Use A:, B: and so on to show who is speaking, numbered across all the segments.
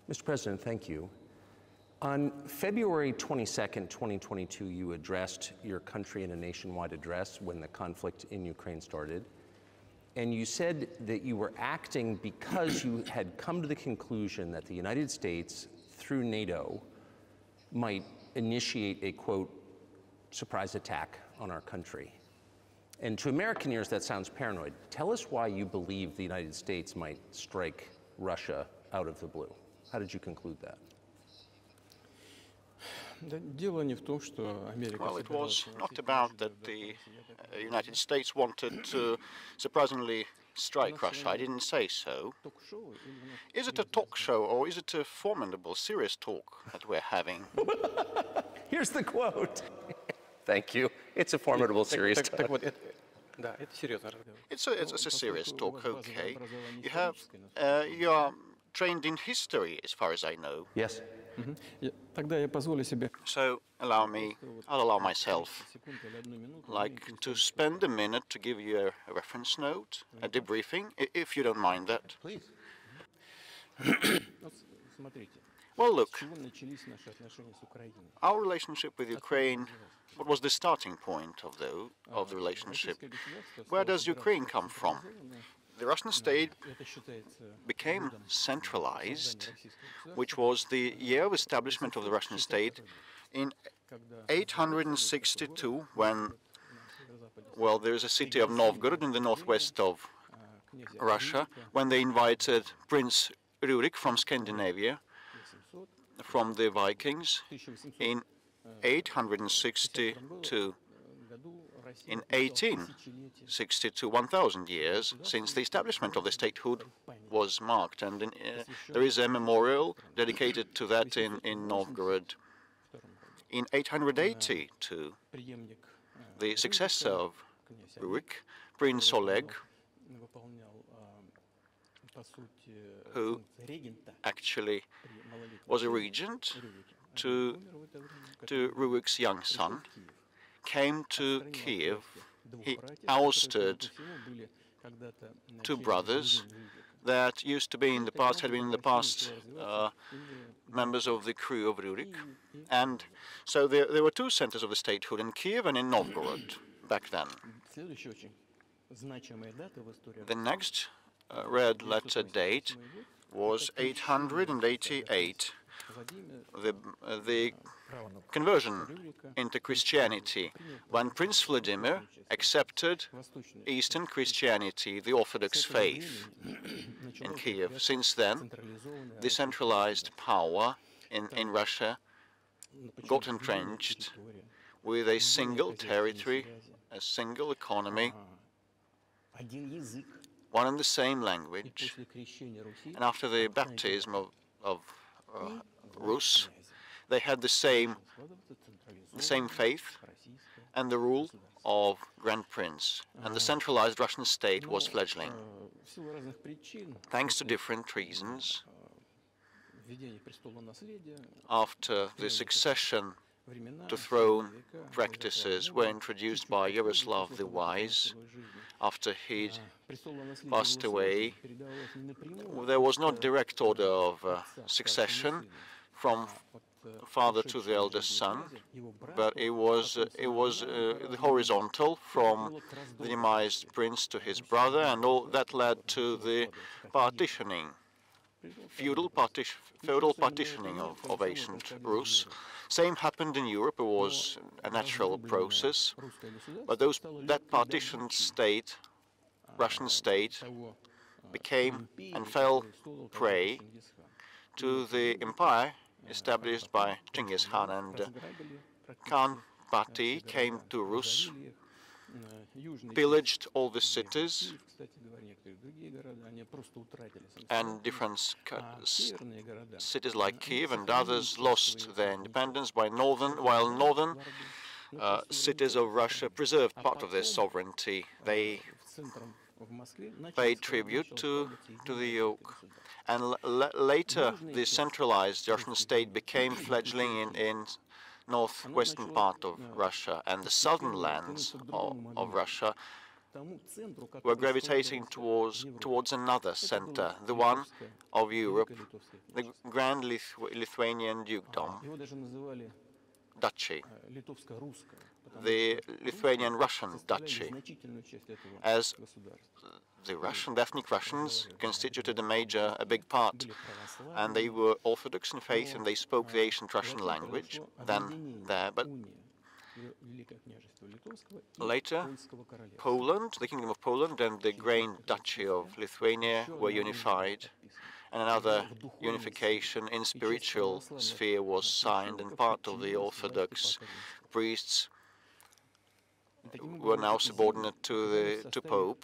A: Mr. President, thank you. On February 22nd, 2022, you addressed your country in a nationwide address when the conflict in Ukraine started. And you said that you were acting because you had come to the conclusion that the United States, through NATO, might initiate a, quote, surprise attack on our country. And to American ears, that sounds paranoid. Tell us why you believe the United States might strike Russia out of the blue. How did you conclude that?
B: Well, it was not about that the United States wanted to surprisingly strike Russia. I didn't say so. Is it a talk show or is it a formidable, serious talk that we're having?
A: Here's the quote. Thank you. It's a formidable, serious talk.
B: It's a serious talk, okay. You are trained in history, as far as I know.
A: Yes.
B: So I'll allow myself, like, to spend a minute to give you a reference note, a debriefing, if you don't mind that.
A: Please.
B: Well, look, our relationship with Ukraine, what was the starting point of the relationship? Where does Ukraine come from? The Russian state became centralized, which was the year of establishment of the Russian state in 862, when, well, there is a city of Novgorod in the northwest of Russia, when they invited Prince Rurik from Scandinavia, from the Vikings, in 862. In 1862, 1,000 years since the establishment of the statehood was marked, and there is a memorial dedicated to that in Novgorod. In 882, the successor of Rurik, Prince Oleg, who actually was a regent to Rurik's young son, came to Kiev. He ousted two brothers that used to be in the past, had been in the past members of the crew of Rurik. And so there were two centers of the statehood, in Kiev and in Novgorod back then. The next red letter date was 888, the conversion into Christianity, when Prince Vladimir accepted Eastern Christianity, the Orthodox faith, in Kiev. Since then, the centralized power in Russia got entrenched with a single territory, a single economy, one and the same language, and after the baptism of Rus, they had the same faith and the rule of Grand Prince, and the centralized Russian state was fledgling. Thanks to different reasons, after the succession to throne practices were introduced by Yaroslav the Wise, after he'd passed away, there was not direct order of succession from father to the eldest son, but it was the horizontal from the demised prince to his brother, and all that led to the partitioning, feudal partitioning of ancient Rus. Same happened in Europe. It was a natural process, but that partitioned state, Russian state, became and fell prey to the empire established by Genghis Khan, and Khan party came to Rus, pillaged all the cities, and different cities like Kiev and others lost their independence, while northern cities of Russia preserved part of their sovereignty. They paid tribute to the yoke. And later, the centralized Russian state became fledgling in northwestern part of Russia, and the southern lands of Russia were gravitating towards another center, the one of Europe, the Grand Lithuanian Dukedom, Duchy, the Lithuanian-Russian Duchy, as the ethnic Russians constituted a big part, and they were Orthodox in faith, and they spoke the ancient Russian language then there, but later Poland, the Kingdom of Poland, and the Grand Duchy of Lithuania were unified, and another unification in spiritual sphere was signed, and part of the Orthodox priests were now subordinate to Pope.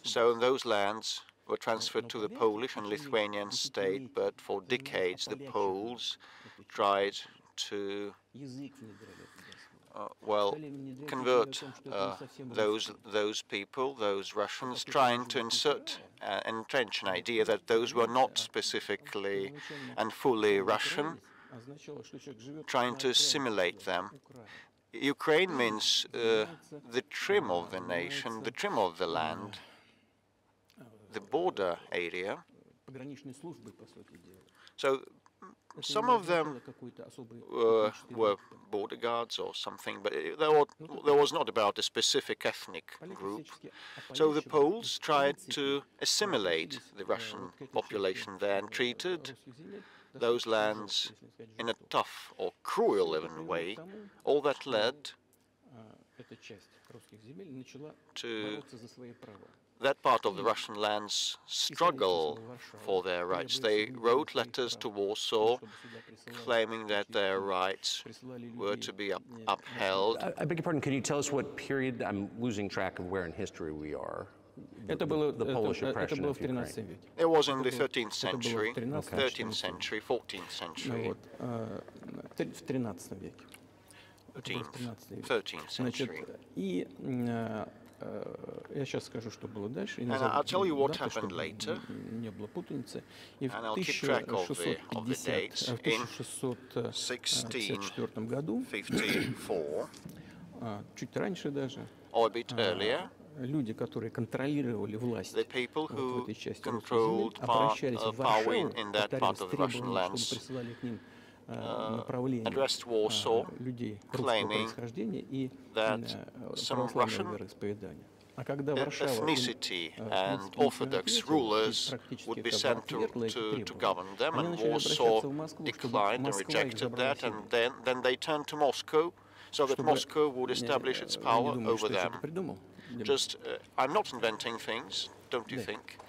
B: So those lands were transferred to the Polish and Lithuanian state, but for decades the Poles tried to convert those people, those Russians, trying to entrench an idea that those were not specifically and fully Russian, trying to assimilate them. Ukraine means the trim of the nation, the trim of the land, the border area. So some of them were border guards or something, but there was not about a specific ethnic group. So the Poles tried to assimilate the Russian population there and treated those lands in a tough or cruel even way. All that led to that part of the Russian lands struggle for their rights. They wrote letters to Warsaw claiming that their rights were to be upheld.
A: I beg your pardon, can you tell us what period? I'm losing track of where in history we are. The Polish oppression of Ukraine.
B: It was in the 13th century, 13th century, 14th century. 13th century. And I'll tell you what happened later, and I'll keep track of the dates. In 1654, or a bit earlier, the people who controlled power in that part of the Russian lands addressed Warsaw, claiming that some Russian ethnicity and Orthodox rulers would be sent to govern them, and Warsaw declined and rejected that, and then they turned to Moscow, so that Moscow would establish its power over them. I'm not inventing things, don't you think?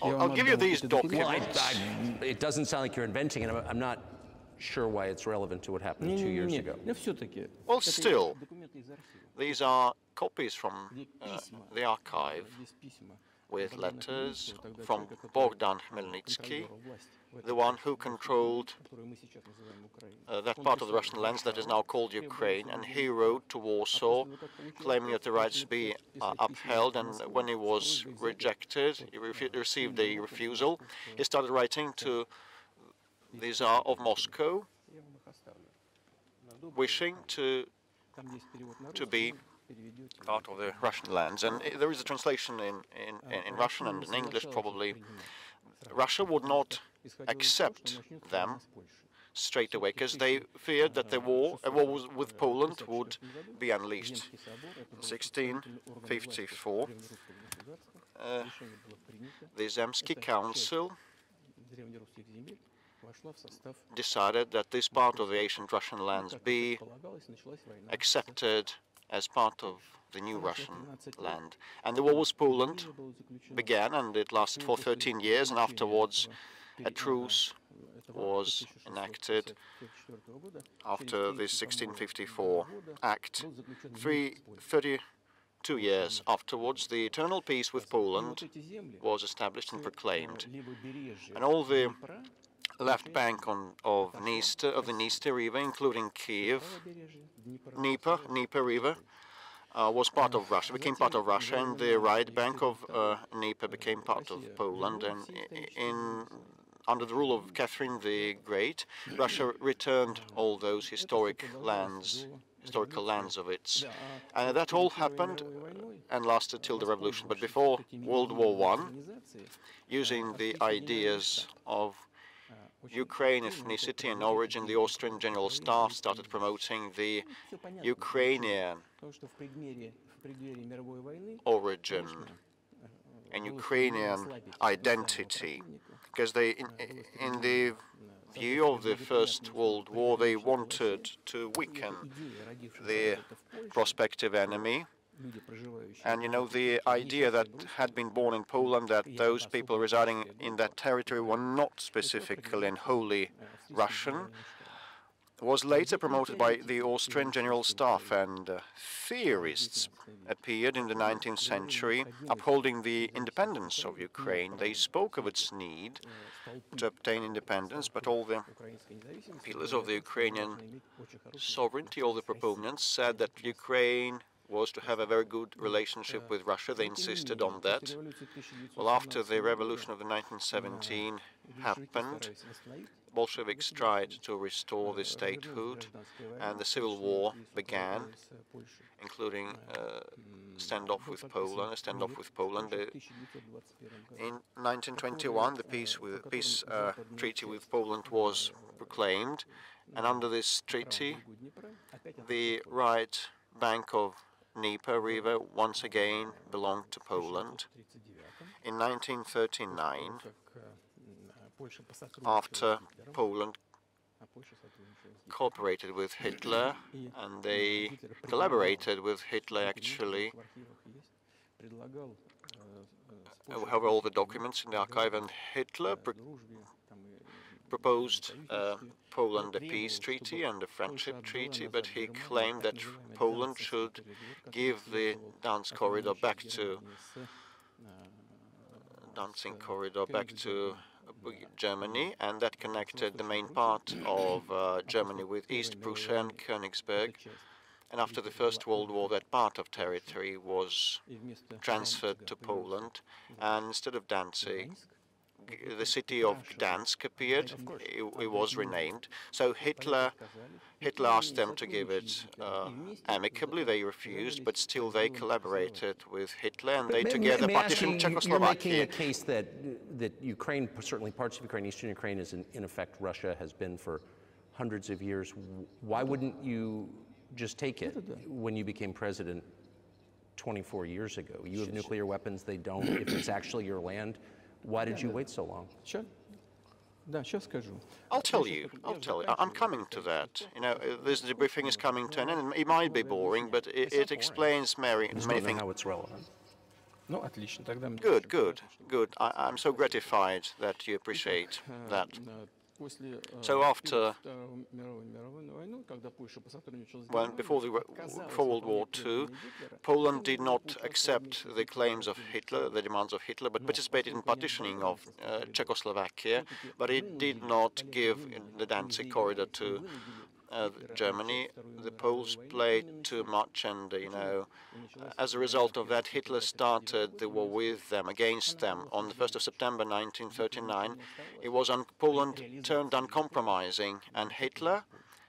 B: I'll give you these documents.
A: It doesn't sound like you're inventing it. I'm not sure why it's relevant to what happened 2 years ago.
B: Well, still, these are copies from the archive with letters from Bogdan Khmelnytsky, the one who controlled that part of the Russian lands that is now called Ukraine, and he wrote to Warsaw claiming that the rights be upheld, and when he was rejected, he received a refusal, he started writing to the Tsar of Moscow, wishing to be part of the Russian lands. And there is a translation in Russian and in English, probably. Russia would not accept them straight away, because they feared that a war with Poland would be unleashed. In 1654, the Zemsky Council decided that this part of the ancient Russian lands be accepted as part of the new Russian land. And the war with Poland began, and it lasted for 13 years, and afterwards a truce was enacted after the 1654 Act. 32 years afterwards, the eternal peace with Poland was established and proclaimed. And all the left bank of the Dniester River, including Kiev, Dnieper River, was part of Russia, became part of Russia, and the right bank of Dnieper became part of Poland. And in under the rule of Catherine the Great, Russia returned all those historical lands of its. And that all happened and lasted till the revolution. But before World War I, using the ideas of Ukraine ethnicity and origin, the Austrian General Staff started promoting the Ukrainian origin and Ukrainian identity, because in the view of the First World War, they wanted to weaken the prospective enemy. And you know, the idea that had been born in Poland, that those people residing in that territory were not specifically and wholly Russian, was later promoted by the Austrian General Staff, and theorists appeared in the 19th century upholding the independence of Ukraine. They spoke of its need to obtain independence, but all the pillars of the Ukrainian sovereignty, all the proponents, said that Ukraine was to have a very good relationship with Russia. They insisted on that. Well, after the revolution of the 1917 happened, Bolsheviks tried to restore the statehood, and the civil war began, including a standoff with Poland. In 1921, the peace treaty with Poland was proclaimed, and under this treaty, the right bank of Dnieper River once again belonged to Poland. In 1939, after Poland cooperated with Hitler, and they collaborated with Hitler actually. We have all the documents in the archive, and Hitler proposed Poland a peace treaty and a friendship treaty, but he claimed that Poland should give the Danzig corridor back to Germany, and that connected the main part of Germany with East Prussia and Königsberg. And after the First World War, that part of territory was transferred to Poland, and instead of Danzig, the city of Gdansk appeared. It was renamed. So Hitler asked them to give it amicably. They refused, but still they collaborated with Hitler, and they together partitioned Czechoslovakia.
A: You're making a case that Ukraine, certainly parts of Ukraine, Eastern Ukraine, is in effect Russia, has been for hundreds of years. Why wouldn't you just take it when you became president 24 years ago? You have nuclear weapons, they don't. If it's actually your land, why did you wait so long?
B: I'll tell you. I'm coming to that. You know, this debriefing is coming to an end. It might be boring, but it explains many things.
A: How it's relevant.
B: Good. I'm so gratified that you appreciate that. So after, before World War II, Poland did not accept the claims of Hitler, the demands of Hitler, but participated in partitioning of Czechoslovakia, but it did not give the Danzig corridor to Germany. The Poles played too much, and as a result of that, Hitler started the war with them, against them. On the 1st of September 1939, Poland turned uncompromising, and Hitler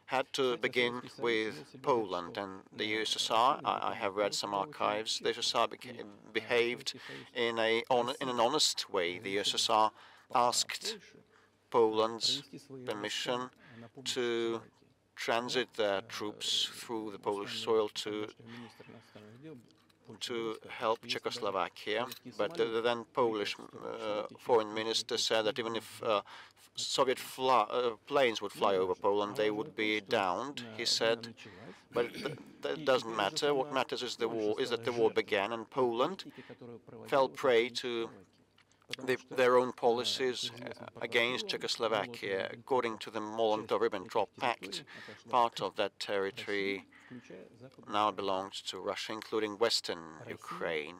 B: had to begin with Poland. And the USSR, I have read some archives, the USSR behaved in an honest way. The USSR asked Poland's permission to transit their troops through the Polish soil to help Czechoslovakia, but the then Polish foreign minister said that even if Soviet planes would fly over Poland, they would be downed, he said. But that doesn't matter. What matters is that the war began, and Poland fell prey to their own policies against Czechoslovakia. According to the Molotov-Ribbentrop Pact, part of that territory now belongs to Russia, including Western Ukraine.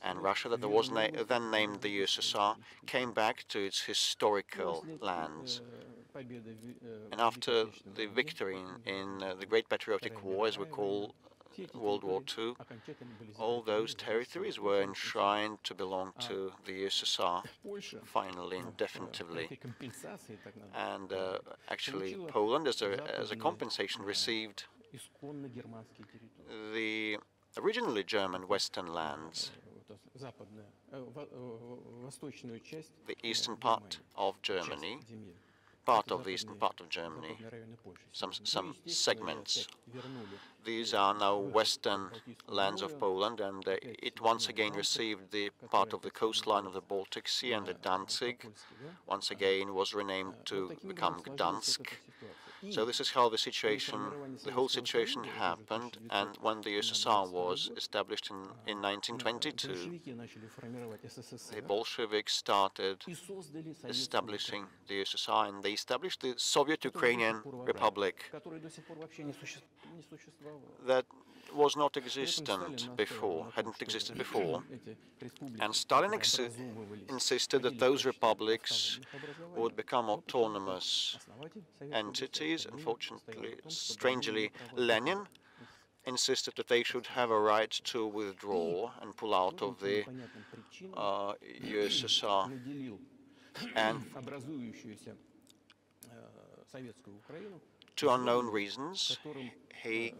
B: And Russia, that was then named the USSR, came back to its historical lands. And after the victory in the Great Patriotic War, as we call World War II, all those territories were enshrined to belong to the USSR, finally and definitively. And actually, Poland, as a compensation, received the originally German Western lands, the eastern part of Germany, part of the eastern part of Germany, some segments. These are now western lands of Poland, and it once again received the part of the coastline of the Baltic Sea, and the Danzig once again was renamed to become Gdansk. So this is how the whole situation happened, and when the USSR was established in 1922, the Bolsheviks started establishing the USSR, and they established the Soviet Ukrainian Republic that was not existent before, hadn't existed before. And Stalin insisted that those republics would become autonomous entities. Unfortunately, strangely, Lenin insisted that they should have a right to withdraw and pull out of the USSR. And to unknown reasons, he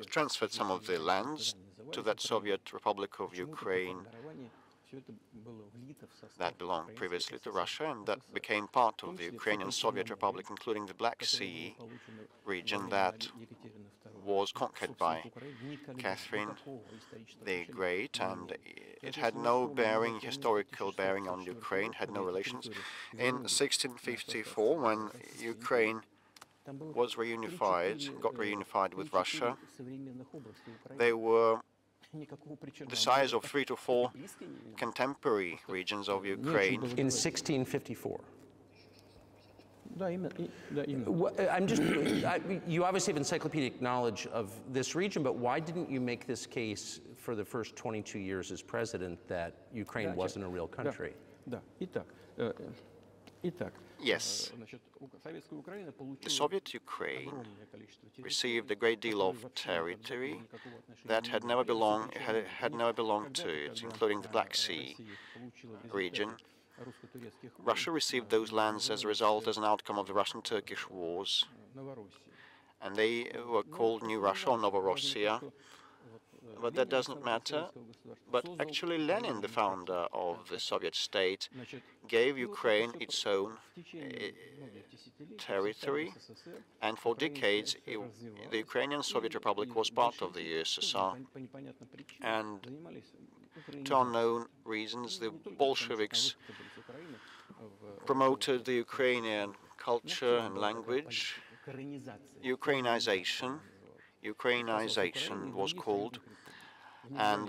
B: transferred some of the lands to that Soviet Republic of Ukraine that belonged previously to Russia, and that became part of the Ukrainian Soviet Republic, including the Black Sea region that was conquered by Catherine the Great, and it had no bearing, historical bearing on Ukraine, had no relations. In 1654, when Ukraine was got reunified with Russia, they were the size of 3 to 4 contemporary regions of Ukraine.
A: In 1654. You obviously have encyclopedic knowledge of this region, but why didn't you make this case for the first 22 years as president that Ukraine wasn't a real country?
B: Yes. The Soviet Ukraine received a great deal of territory that had never belonged to it, including the Black Sea region. Russia received those lands as a result, as an outcome of the Russian-Turkish wars, and they were called New Russia or Novorossiya. But that doesn't matter. But actually Lenin, the founder of the Soviet state, gave Ukraine its own territory, and for decades the Ukrainian Soviet Republic was part of the USSR. And to unknown reasons, the Bolsheviks promoted the Ukrainian culture and language. Ukrainization was called, and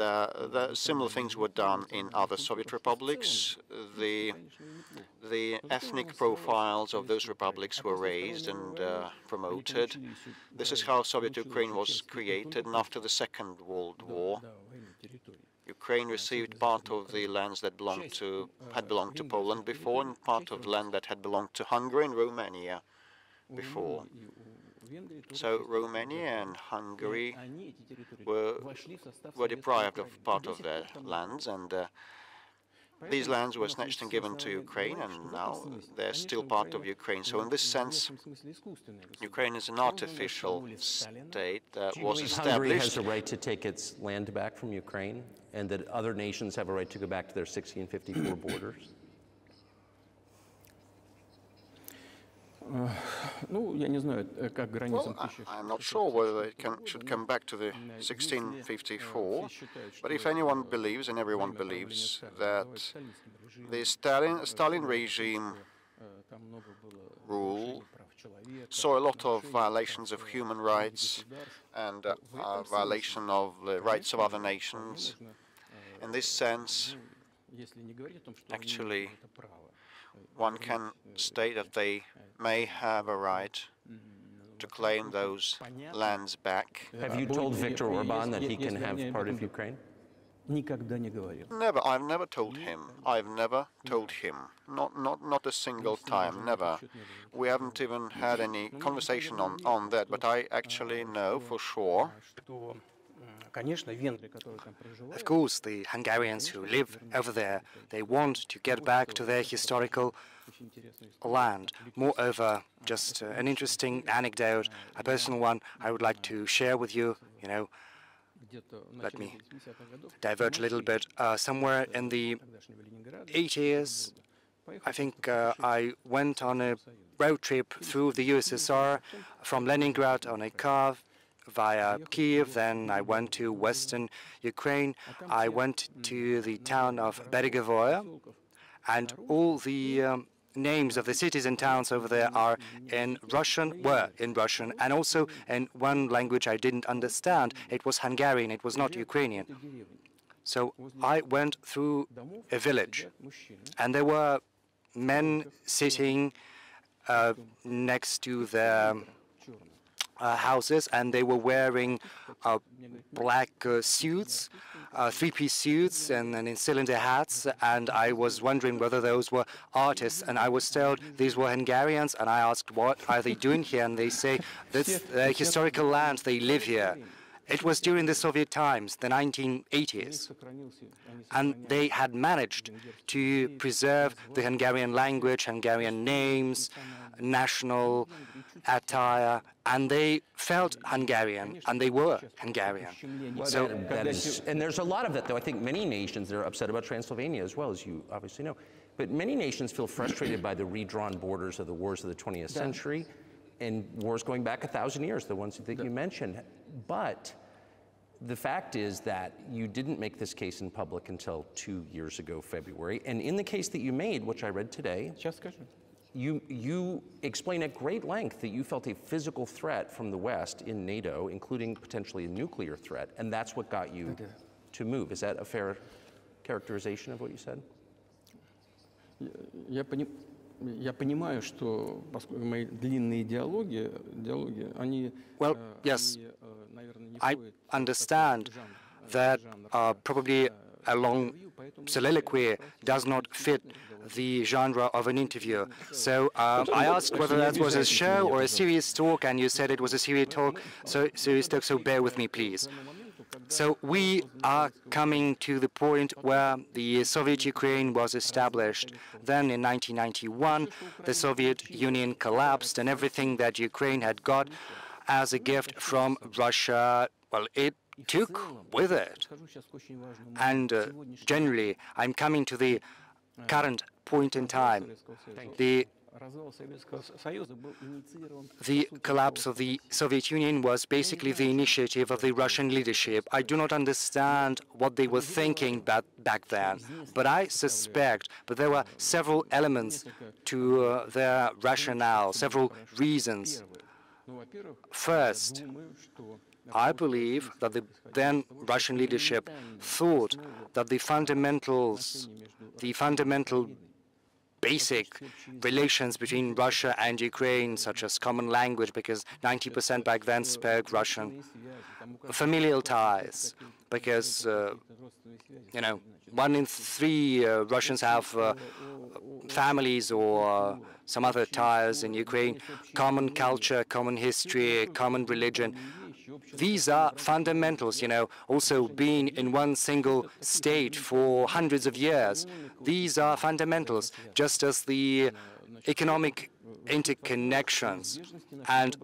B: similar things were done in other Soviet republics. The ethnic profiles of those republics were raised and promoted. This is how Soviet Ukraine was created, and after the Second World War, Ukraine received part of the lands that had belonged to Poland before, and part of the land that had belonged to Hungary and Romania before. So Romania and Hungary were deprived of part of their lands, and these lands were snatched and given to Ukraine, and now they're still part of Ukraine. So in this sense, Ukraine is an artificial state that was established.
A: Hungary has a right to take its land back from Ukraine, and that other nations have a right to go back to their 1654 borders?
B: Well, I'm not sure whether it should come back to the 1654, but if anyone believes, and everyone believes, that the Stalin regime rule saw a lot of violations of human rights and violation of the rights of other nations, in this sense, actually, one can state that they may have a right to claim those lands back.
A: Have you told Viktor Orban that he can have part of Ukraine?
B: Never. I've never told him. I've never told him. Not a single time. Never. We haven't even had any conversation on that. But I actually know for sure.
C: Of course, the Hungarians who live over there, they want to get back to their historical land. Moreover, just an interesting anecdote, a personal one I would like to share with you, let me divert a little bit. Somewhere in the 80s, I think I went on a road trip through the USSR from Leningrad on a car via Kiev. Then I went to western Ukraine. I went to the town of Beregovoye, and all the names of the cities and towns over there are were in Russian, and also in one language I didn't understand. It was Hungarian, it was not Ukrainian. So I went through a village, and there were men sitting next to their houses, and they were wearing black suits, three-piece suits, and in cylinder hats, and I was wondering whether those were artists, and I was told these were Hungarians, and I asked what are they doing here, and they say that's their historical land, they live here. It was during the Soviet times, the 1980s, and they had managed to preserve the Hungarian language, Hungarian names, national attire, and they felt Hungarian, and they were Hungarian.
A: So that is, and there's a lot of that, though. I think many nations are upset about Transylvania as well, as you obviously know. But many nations feel frustrated by the redrawn borders of the wars of the 20th century, and wars going back 1,000 years, the ones that you mentioned. But the fact is that you didn't make this case in public until 2 years ago, February. And in the case that you made, which I read today, you explain at great length that you felt a physical threat from the West in NATO, including potentially a nuclear threat, and that's what got you to move. Is that a fair characterization of what you said?
C: Well, yes, I understand that probably a long soliloquy does not fit the genre of an interview. So I asked whether that was a show or a serious talk, and you said it was a serious talk, so bear with me, please. So we are coming to the point where the Soviet Ukraine was established. Then in 1991, the Soviet Union collapsed, and everything that Ukraine had got as a gift from Russia, well, it took with it. And generally, I'm coming to the current point in time. The collapse of the Soviet Union was basically the initiative of the Russian leadership. I do not understand what they were thinking back then, but I suspect that there were several elements to their rationale, several reasons. First, I believe that the then Russian leadership thought that the fundamental basic relations between Russia and Ukraine, such as common language, because 90% back then spoke Russian, familial ties, because, 1 in 3 Russians have families or some other ties in Ukraine, common culture, common history, common religion. These are fundamentals, also being in one single state for hundreds of years. These are fundamentals, just as the economic interconnections. And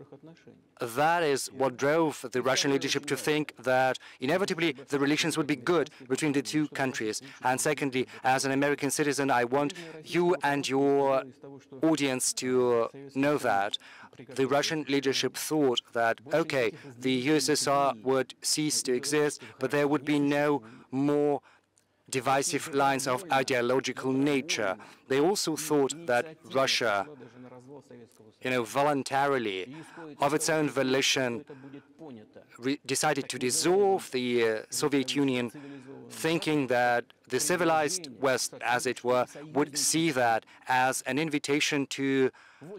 C: that is what drove the Russian leadership to think that inevitably the relations would be good between the two countries. And secondly, as an American citizen, I want you and your audience to know that the Russian leadership thought that, okay, the USSR would cease to exist, but there would be no more divisive lines of ideological nature. They also thought that Russia, voluntarily, of its own volition, decided to dissolve the Soviet Union, thinking that the civilized West, as it were, would see that as an invitation to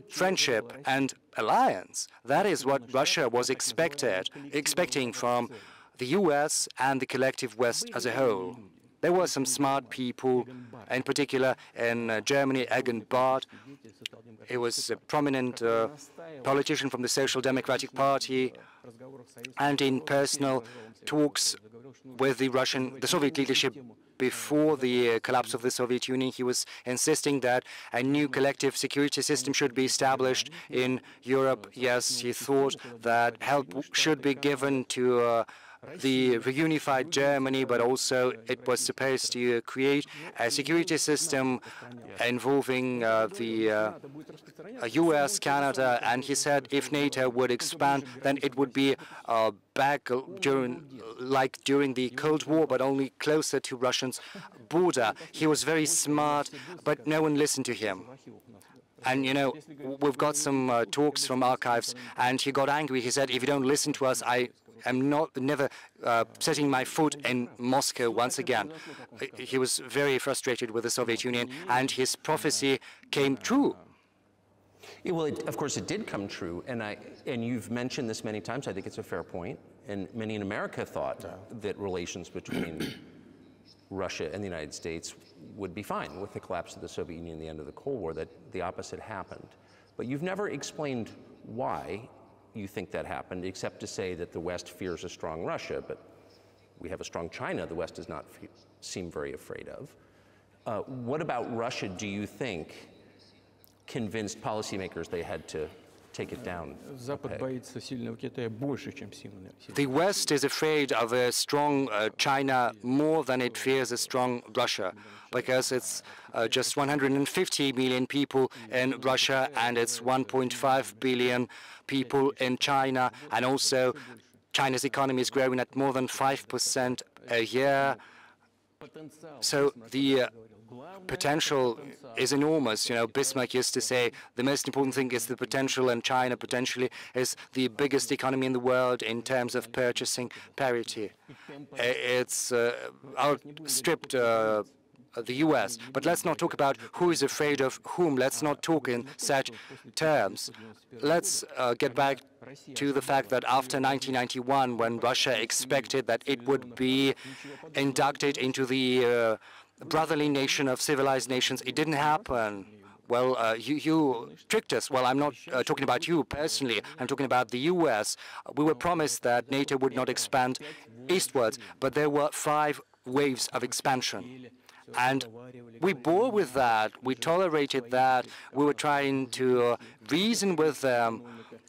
C: friendship and alliance. That is what Russia was expecting from the US and the collective West as a whole. There were some smart people, in particular in Germany, Egon Barth. He was a prominent politician from the Social Democratic Party, and in personal talks with the Soviet leadership before the collapse of the Soviet Union, he was insisting that a new collective security system should be established in Europe. Yes, he thought that help should be given to the reunified Germany, but also it was supposed to create a security system involving the US, Canada, and he said if NATO would expand, then it would be back during the Cold War, but only closer to Russia's border. He was very smart, but no one listened to him. And, you know, we've got some talks from archives, and he got angry. He said, if you don't listen to us, I am never setting my foot in Moscow once again. He was very frustrated with the Soviet Union, and his prophecy came true.
A: Yeah, well, of course, it did come true, and you've mentioned this many times. I think it's a fair point, and many in America thought that relations between Russia and the United States would be fine with the collapse of the Soviet Union and the end of the Cold War, that the opposite happened. But you've never explained why you think that happened, except to say that the West fears a strong Russia, but we have a strong China the West does not seem very afraid of. What about Russia, do you think, convinced policymakers they had to take it down?
C: The West is afraid of a strong China more than it fears a strong Russia, because it's just 150 million people in Russia, and it's 1.5 billion people in China, and also China's economy is growing at more than 5% a year. So the potential is enormous. You know, Bismarck used to say the most important thing is the potential, and China potentially is the biggest economy in the world in terms of purchasing parity. It's outstripped the US. But let's not talk about who is afraid of whom. Let's not talk in such terms. Let's get back to the fact that after 1991, when Russia expected that it would be inducted into the brotherly nation of civilized nations, it didn't happen. Well, you tricked us. Well, I'm not talking about you personally. I'm talking about the US. We were promised that NATO would not expand eastwards, but there were 5 waves of expansion. And we bore with that. We tolerated that. We were trying to reason with them,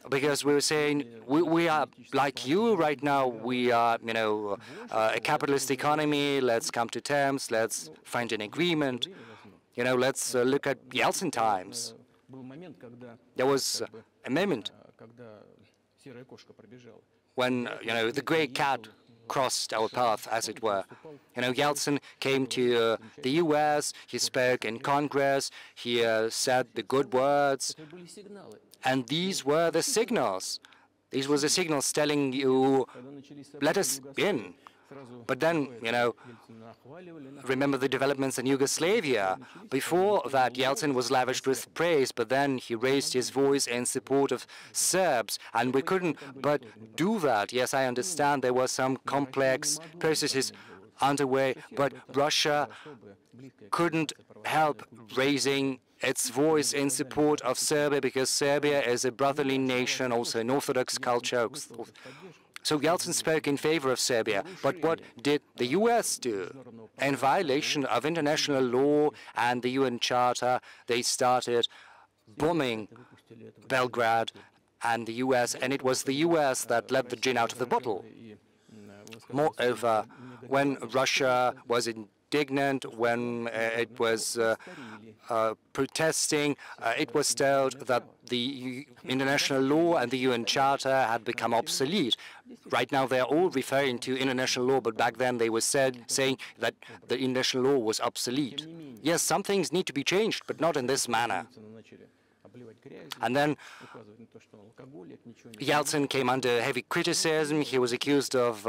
C: because we were saying, we are like you right now. We are, you know, a capitalist economy. Let's come to terms. Let's find an agreement. You know, let's look at Yeltsin times. There was a moment when, you know, the gray cat crossed our path, as it were. You know, Yeltsin came to the US, he spoke in Congress, he said the good words, and these were the signals. These were the signals telling you, let us in. But then, you know, remember the developments in Yugoslavia. Before that, Yeltsin was lavished with praise, but then he raised his voice in support of Serbs, and we couldn't but do that. Yes, I understand there were some complex processes underway, but Russia couldn't help raising its voice in support of Serbia, because Serbia is a brotherly nation, also an Orthodox culture. So Yeltsin spoke in favor of Serbia, but what did the US do? In violation of international law and the UN Charter, they started bombing Belgrade and the US, and it was the US that let the gin out of the bottle. Moreover, when Russia was indignant, when it was protesting, it was told that the international law and the UN Charter had become obsolete. Right now, they're all referring to international law, but back then they were saying that the international law was obsolete. Yes, some things need to be changed, but not in this manner. And then Yeltsin came under heavy criticism. He was accused of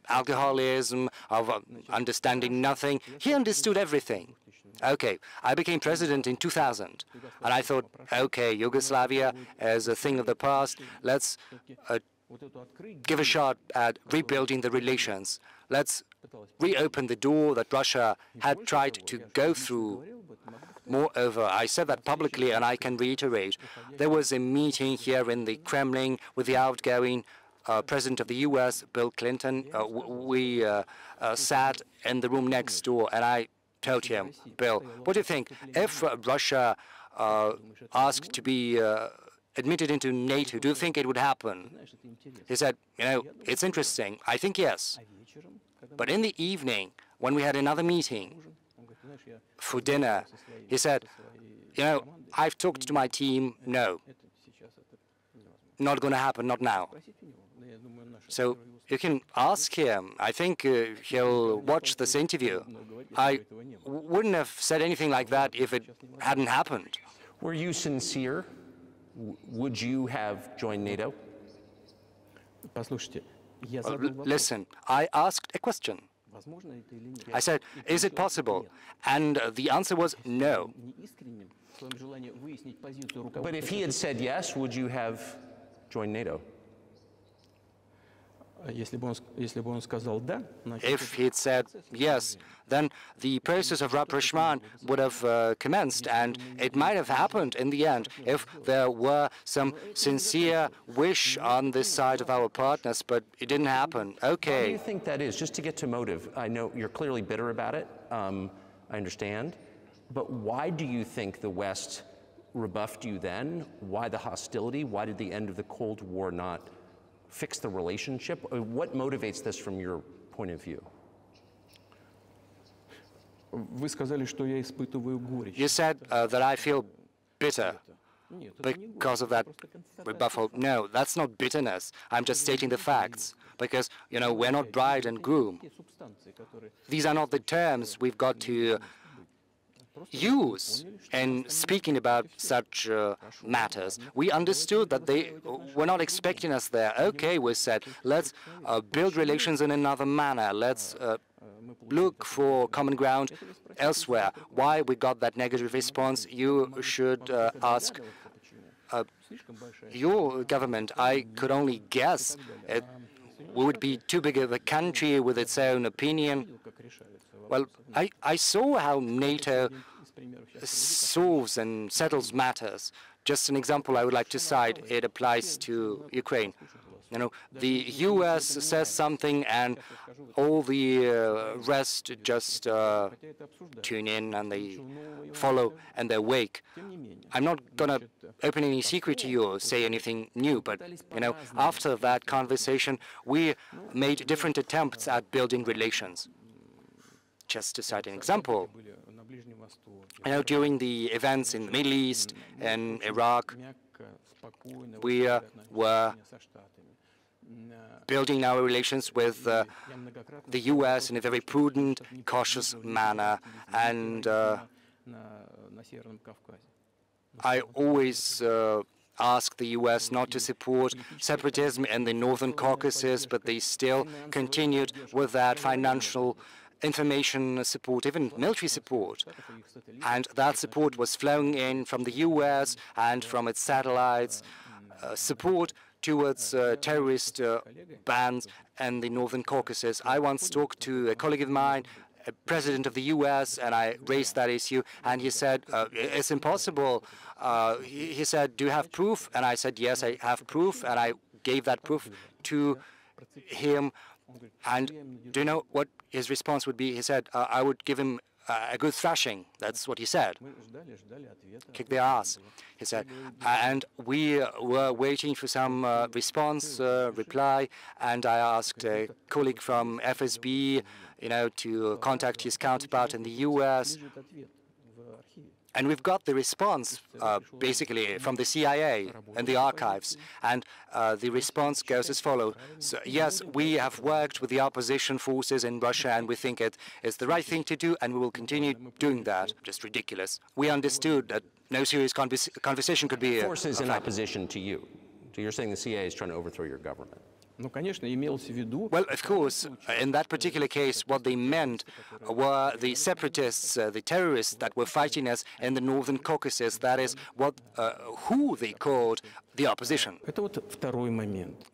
C: alcoholism, of understanding nothing. He understood everything. Okay, I became president in 2000, and I thought, okay, Yugoslavia is a thing of the past. Let's give a shot at rebuilding the relations. Let's reopen the door that Russia had tried to go through. Moreover, I said that publicly, and I can reiterate, there was a meeting here in the Kremlin with the outgoing President of the US, Bill Clinton. We sat in the room next door, and I told him, Bill, what do you think? If Russia asked to be admitted into NATO, do you think it would happen? He said, you know, it's interesting. I think yes. But in the evening, when we had another meeting for dinner, he said, you know, I've talked to my team, no, not going to happen, not now. So you can ask him. I think he'll watch this interview. I wouldn't have said anything like that if it hadn't happened.
A: Were you sincere? Would you have joined NATO?
C: Listen, I asked a question. I said, is it possible? And the answer was no.
A: But if he had said yes, would you have joined NATO?
C: If he'd said yes, then the process of rapprochement would have commenced, and it might have happened in the end if there were some sincere wish on this side of our partners, but it didn't happen. Okay.
A: Why do you think that is? Just to get to motive, I know you're clearly bitter about it, I understand, but why do you think the West rebuffed you then? Why the hostility? Why did the end of the Cold War not fix the relationship? What motivates this from your point of view?
C: You said that I feel bitter because of that rebuffal. No, that's not bitterness. I'm just stating the facts. Because, you know, we're not bride and groom. These are not the terms we've got to use in speaking about such matters. We understood that they were not expecting us there. Okay, we said, let's build relations in another manner. Let's look for common ground elsewhere. Why we got that negative response, you should ask your government. I could only guess it would be too big of a country with its own opinion. Well, I saw how NATO solves and settles matters. Just an example I would like to cite. It applies to Ukraine. You know, the US says something and all the rest just tune in and they follow and they wake. I'm not going to open any secret to you or say anything new, but, you know, after that conversation, we made different attempts at building relations. Just to cite an example, you know, during the events in the Middle East and Iraq, we were building our relations with the US in a very prudent, cautious manner. And I always asked the US not to support separatism in the Northern Caucasus, but they still continued with that financial information support, even military support. And that support was flowing in from the US and from its satellites, support towards terrorist bands in the Northern Caucasus. I once talked to a colleague of mine, a president of the US, and I raised that issue, and he said, it's impossible. He said, do you have proof? And I said, yes, I have proof, and I gave that proof to him. And do you know what his response would be? He said, I would give him a good thrashing. That's what he said. Kick their ass, he said. And we were waiting for some response, reply, and I asked a colleague from FSB, you know, to contact his counterpart in the US. And we've got the response, basically, from the CIA and the archives. And the response goes as follows. So, yes, we have worked with the opposition forces in Russia, and we think it is the right thing to do, and we will continue doing that. Just ridiculous. We understood that no serious conversation could be...
A: Forces in opposition to you. So you're saying the CIA is trying to overthrow your government?
C: Well, of course, in that particular case, what they meant were the separatists, the terrorists that were fighting us in the Northern Caucasus. That is who they called the opposition.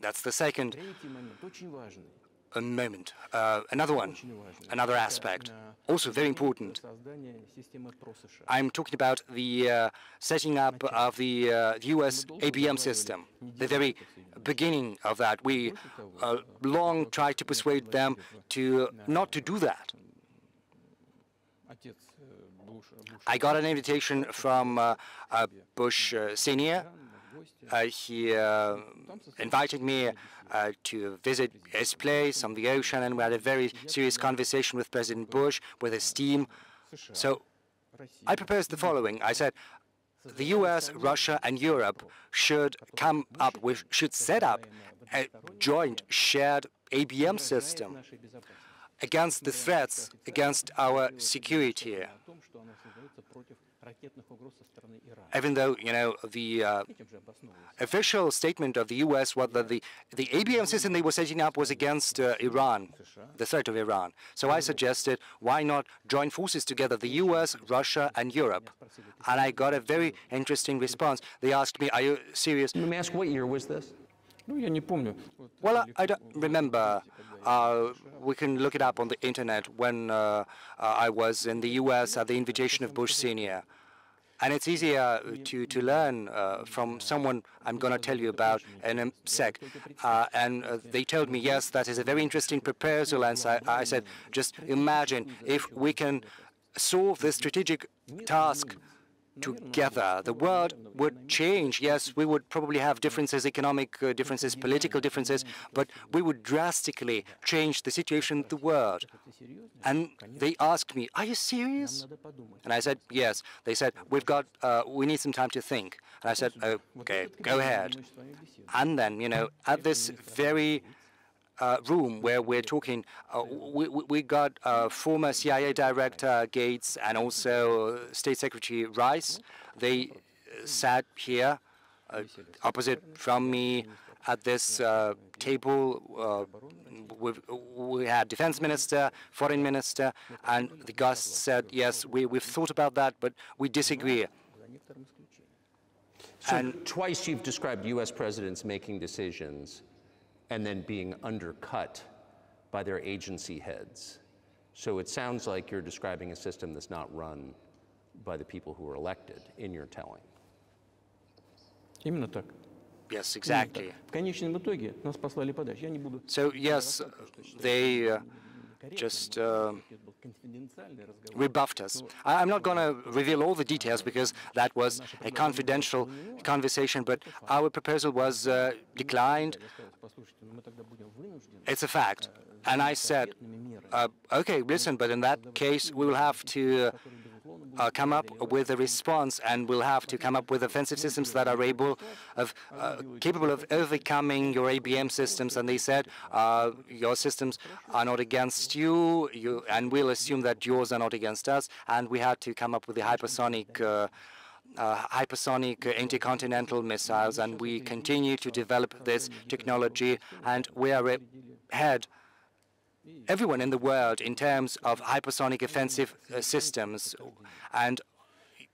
C: That's the second moment. Another one, another aspect, also very important. I'm talking about the setting up of the US ABM system, the very beginning of that. We long tried to persuade them not to do that. I got an invitation from Bush Sr. He invited me to visit his place on the ocean, and we had a very serious conversation with President Bush, with his team. So I proposed the following. I said, the US, Russia, and Europe should set up a joint shared ABM system against the threats against our security. Even though, you know, the official statement of the US was that the ABM system they were setting up was against Iran, the threat of Iran. So I suggested, why not join forces together, the US, Russia, and Europe? And I got a very interesting response. They asked me, are you serious?
A: Let me ask, what year was this?
C: Well, I don't remember. We can look it up on the internet when I was in the US at the invitation of Bush Sr. And it's easier to learn from someone I'm going to tell you about in a sec. And they told me, yes, that is a very interesting proposal. And so I said, just imagine if we can solve this strategic task together, the world would change. Yes, we would probably have differences, economic differences, political differences, but we would drastically change the situation in the world. And they asked me, are you serious? And I said, yes. They said, we need some time to think. And I said, okay, go ahead. And then, you know, at this very room where we're talking, we got former CIA Director Gates and also State Secretary Rice. They sat here opposite from me at this table. We had Defense Minister, Foreign Minister, and the guests said, yes, we've thought about that, but we disagree.
A: So twice you've described US presidents making decisions and then being undercut by their agency heads. So it sounds like you're describing a system that's not run by the people who are elected, in your telling.
C: Yes, exactly. So yes, they just rebuffed us. I'm not going to reveal all the details because that was a confidential conversation, but our proposal was declined. It's a fact. And I said, okay, listen, but in that case, we will have to come up with a response, and we'll have to come up with offensive systems that are capable of overcoming your ABM systems. And they said, your systems are not against you, and we'll assume that yours are not against us. And we had to come up with the hypersonic intercontinental missiles, and we continue to develop this technology, and we are ahead everyone in the world in terms of hypersonic offensive systems. And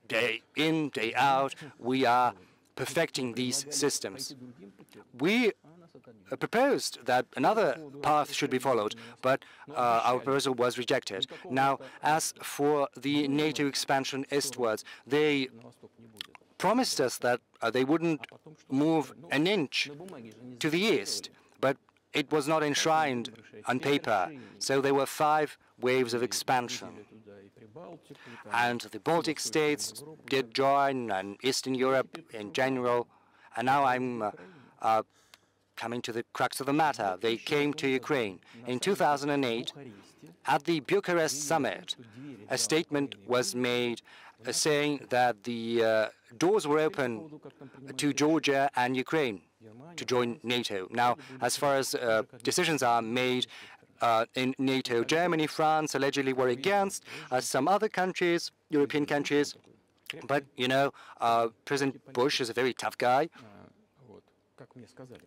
C: day in, day out, we are perfecting these systems. We proposed that another path should be followed, but our proposal was rejected. Now, as for the NATO expansion eastwards, they promised us that they wouldn't move an inch to the east, but it was not enshrined on paper. So there were 5 waves of expansion. And the Baltic states did join, and Eastern Europe in general. And now I'm coming to the crux of the matter. They came to Ukraine. In 2008, at the Bucharest summit, a statement was made saying that the doors were open to Georgia and Ukraine to join NATO. Now, as far as decisions are made in NATO, Germany, France allegedly were against, some other countries, European countries. But, you know, President Bush is a very tough guy.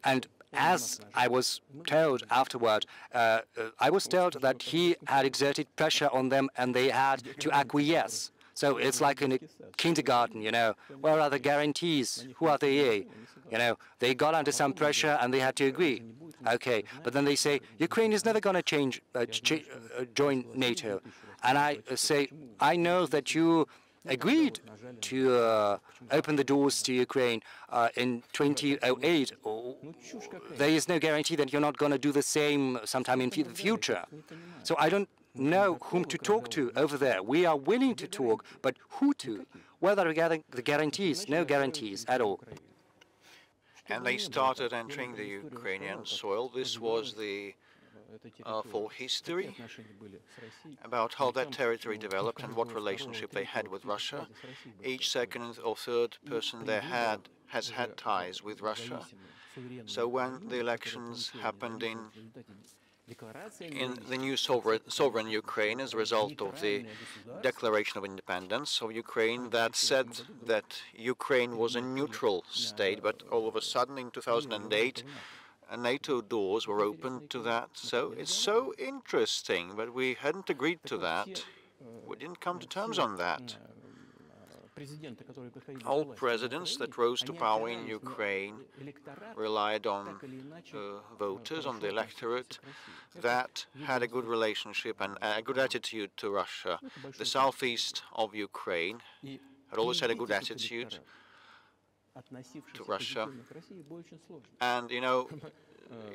C: And as I was told afterward, I was told that he had exerted pressure on them and they had to acquiesce. So it's like in a kindergarten, you know, where are the guarantees? Who are they? You know, they got under some pressure and they had to agree. Okay, but then they say, Ukraine is never going to join NATO. And I say, I know that you agreed to open the doors to Ukraine in 2008. There is no guarantee that you're not going to do the same sometime in the future. So I don't know whom to talk to over there. We are willing to talk, but who to? Whether regarding the guarantees, no guarantees at all.
B: And they started entering the Ukrainian soil. This was the for history about how that territory developed and what relationship they had with Russia. Each second or third person there has had ties with Russia. So when the elections happened in the new sovereign Ukraine as a result of the Declaration of Independence of Ukraine that said that Ukraine was a neutral state, but all of a sudden in 2008 NATO doors were opened to that. So it's so interesting, but we hadn't agreed to that. We didn't come to terms on that. All presidents that rose to power in Ukraine relied on voters, on the electorate that had a good relationship and a good attitude to Russia. The southeast of Ukraine had always had a good attitude to Russia. And, you know,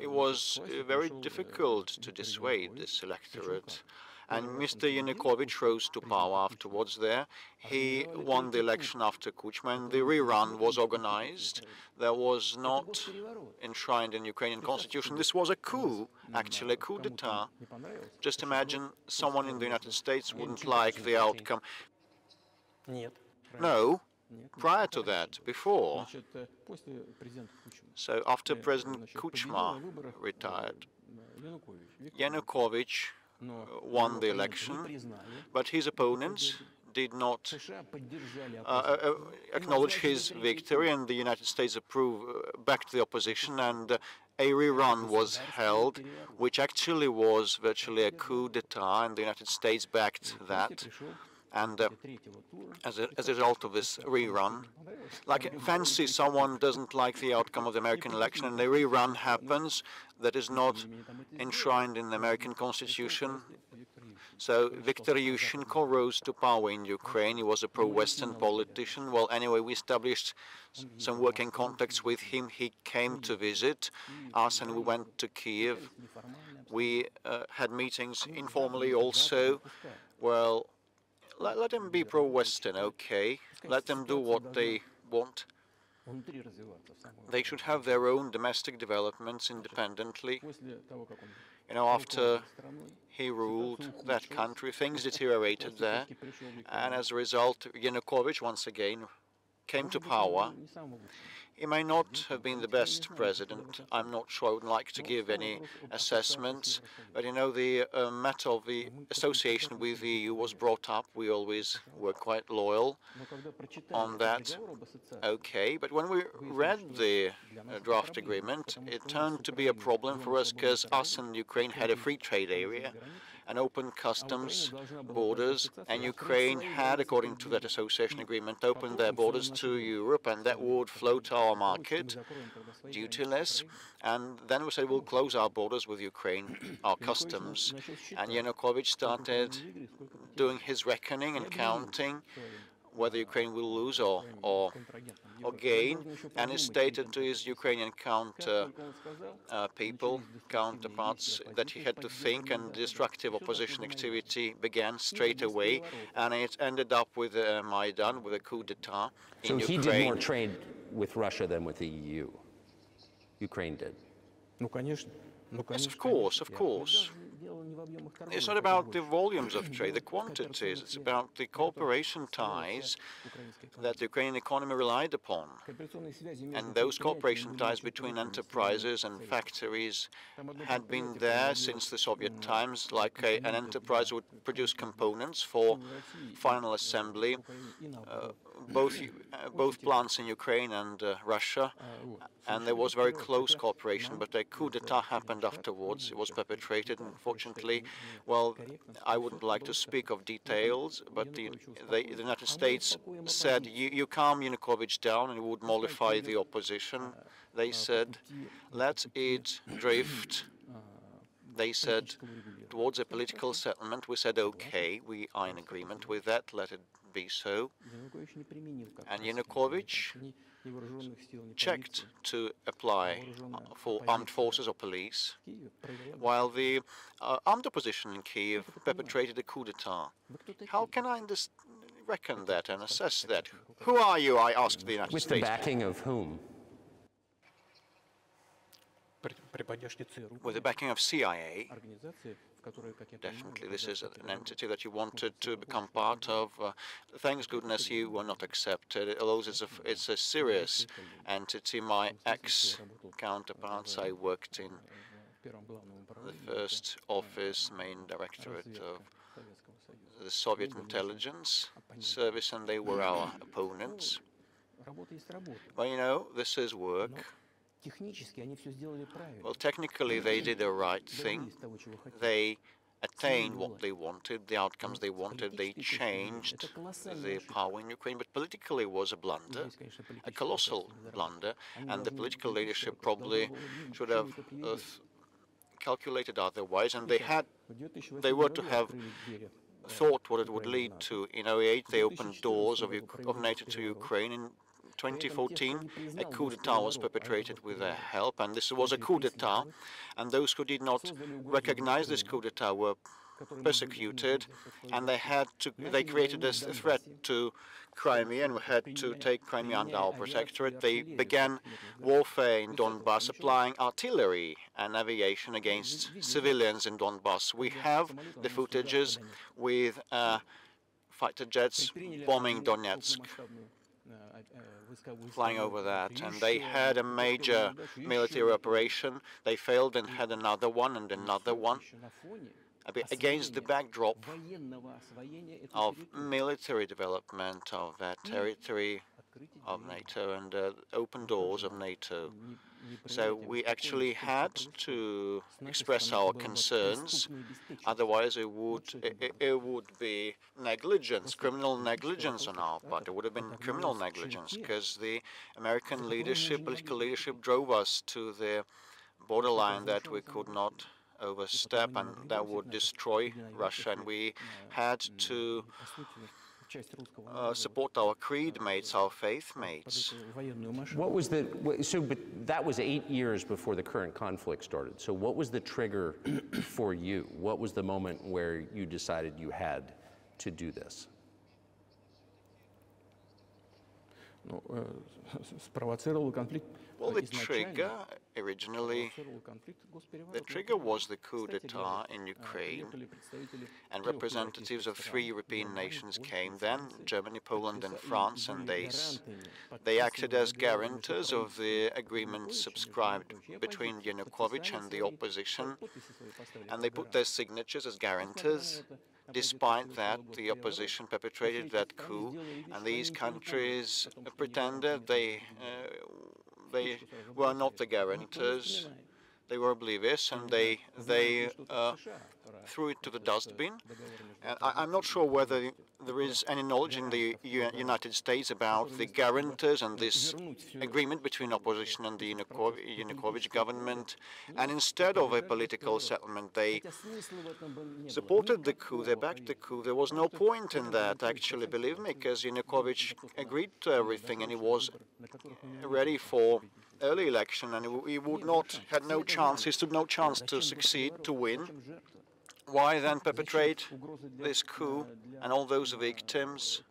B: it was very difficult to dissuade this electorate. And Mr. Yanukovych rose to power afterwards there. He won the election after Kuchma. The rerun was organized. That was not enshrined in Ukrainian constitution. This was a coup, actually, a coup d'etat. Just imagine someone in the United States wouldn't like the outcome. No. Prior to that, before, so after President Kuchma retired, Yanukovych won the election, but his opponents did not acknowledge his victory, and the United States backed the opposition, and a rerun was held, which actually was virtually a coup d'etat, and the United States backed that. And as a result of this rerun, like fancy someone doesn't like the outcome of the American election and a rerun happens that is not enshrined in the American Constitution. So Viktor Yushchenko rose to power in Ukraine. He was a pro-Western politician. Well, anyway, we established some working contacts with him. He came to visit us and we went to Kiev. We had meetings informally also. Well, let them be pro-Western, okay? Let them do what they want. They should have their own domestic developments independently. You know, after he ruled that country, things deteriorated there, and as a result, Yanukovych once again came to power. He may not have been the best president. I'm not sure. I wouldn't like to give any assessments. But, you know, the matter of the association with the EU was brought up. We always were quite loyal on that. Okay, but when we read the draft agreement, it turned to be a problem for us because us and Ukraine had a free trade area, and open customs borders, and Ukraine had, according to that association agreement, opened their borders to Europe, and that would flow to our market duty-less. And then we said we'll close our borders with Ukraine, our customs. And Yanukovych started doing his reckoning and counting whether Ukraine will lose or gain, and he stated to his Ukrainian counterparts that he had to think, and destructive opposition activity began straight away, and it ended up with Maidan, with a coup d'etat in Ukraine.
A: So he did more trade with Russia than with the EU? Ukraine did?
B: Yes, of course, of course. It's not about the volumes of trade, the quantities. It's about the cooperation ties that the Ukrainian economy relied upon. And those cooperation ties between enterprises and factories had been there since the Soviet times, like an enterprise would produce components for final assembly both plants in Ukraine and Russia, and there was very close cooperation, but a coup d'etat happened afterwards. It was perpetrated, unfortunately. Well, I wouldn't like to speak of details, but the United States said, you calm Yanukovych down and you would mollify the opposition. They said, let it drift. They said, towards a political settlement. We said, okay, we are in agreement with that, let it be so. And Yanukovych checked to apply for armed forces or police, while the armed opposition in Kiev perpetrated a coup d'etat. How can I reckon that and assess that? Who are you, I asked the United States.
A: With the backing of whom?
B: With the backing of CIA. Definitely, this is an entity that you wanted to become part of. Thanks goodness you were not accepted, although it's a serious entity. My ex-counterparts, I worked in the first office, main directorate of the Soviet intelligence service, and they were our opponents. Well, you know, this is work. Well, technically, they did the right thing. They attained what they wanted, the outcomes they wanted. They changed the power in Ukraine, but politically it was a blunder, a colossal blunder, and the political leadership probably should have calculated otherwise, and they were to have thought what it would lead to. In 2008, they opened doors of NATO to Ukraine. In 2014, a coup d'etat was perpetrated with their help, and this was a coup d'etat, and those who did not recognize this coup d'etat were persecuted, and they created a threat to Crimea and had to take Crimea under our protectorate. They began warfare in Donbass, applying artillery and aviation against civilians in Donbass. We have the footages with fighter jets bombing Donetsk, flying over that, and they had a major military operation. They failed and had another one and another one. Against the backdrop of military development of that territory of NATO and open doors of NATO. So we actually had to express our concerns, otherwise it would be negligence, criminal negligence on our part. It would have been criminal negligence, because the American leadership, political leadership, drove us to the borderline that we could not overstep, and that would destroy Russia, and we had to support our creed mates, our faith mates.
A: What was but that was 8 years before the current conflict started. So what was the trigger for you? What was the moment where you decided you had to do this?
B: Well, the trigger originally, the trigger was the coup d'etat in Ukraine, and representatives of 3 European nations came then, Germany, Poland and France, and they acted as guarantors of the agreement subscribed between Yanukovych and the opposition, and they put their signatures as guarantors. Despite that, the opposition perpetrated that coup, and these countries pretended they were not the guarantors. They were oblivious, and they threw it to the dustbin. And I'm not sure whether there is any knowledge in the United States about the guarantors and this agreement between opposition and the Yanukovych government. And instead of a political settlement, they supported the coup, they backed the coup. There was no point in that, actually, believe me, because Yanukovych agreed to everything, and he was ready for early election, and he had no chance, he stood no chance to succeed, to win. Why then perpetrate this coup and all those victims?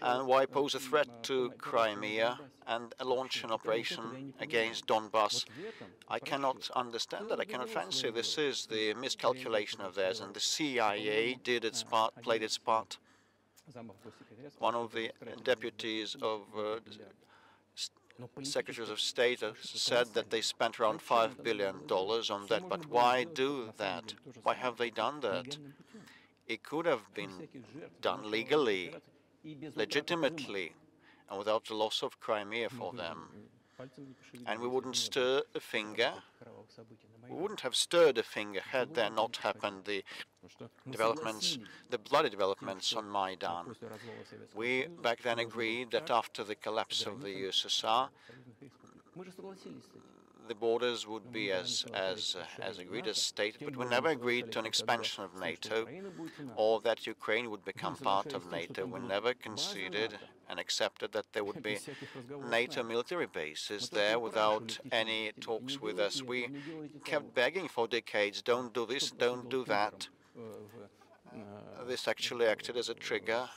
B: And why pose a threat to Crimea and launch an operation against Donbass? I cannot understand that. I cannot fancy. This is the miscalculation of theirs, and the CIA did its part, played its part. One of the deputies of Secretaries of State said that they spent around $5 billion on that. But why do that? Why have they done that? It could have been done legally. legitimately and without the loss of Crimea for them. And we wouldn't stir a finger. We wouldn't have stirred a finger had there not happened the developments, the bloody developments on Maidan. We back then agreed that after the collapse of the USSR, the borders would be as agreed, as stated, but we never agreed to an expansion of NATO or that Ukraine would become part of NATO. We never conceded and accepted that there would be NATO military bases there without any talks with us. We kept begging for decades, don't do this, don't do that. This actually acted as a trigger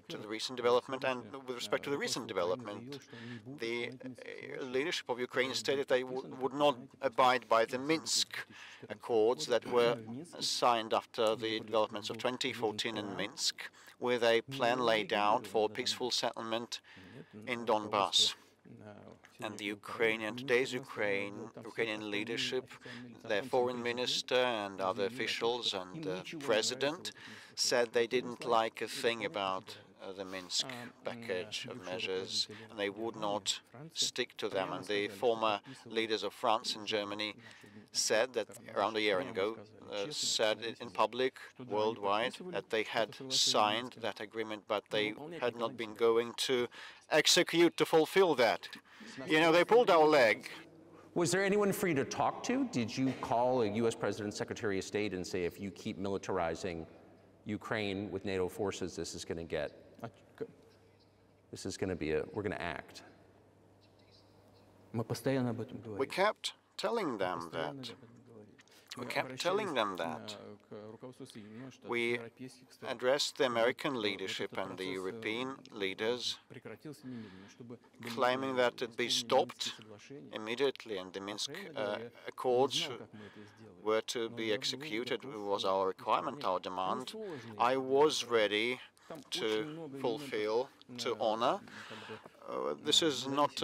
B: to the recent development, and with respect to the recent development, the leadership of Ukraine stated they would not abide by the Minsk Accords that were signed after the developments of 2014 in Minsk, with a plan laid out for peaceful settlement in Donbass. And the today's Ukrainian leadership, their foreign minister and other officials and the president said they didn't like a thing about the Minsk package of measures, and they would not stick to them. And the former leaders of France and Germany said that around a year ago, said in public, worldwide, that they had signed that agreement, but they had not been going to execute, to fulfill that. You know, they pulled our leg.
A: Was there anyone for you to talk to? Did you call a U.S. President's Secretary of State and say, if you keep militarizing Ukraine with NATO forces, this is going to be we're going to act?
B: We kept telling them that. We addressed the American leadership and the European leaders, claiming that it be stopped immediately and the Minsk Accords were to be executed. It was our requirement, our demand. I was ready to fulfill, to honor. This is not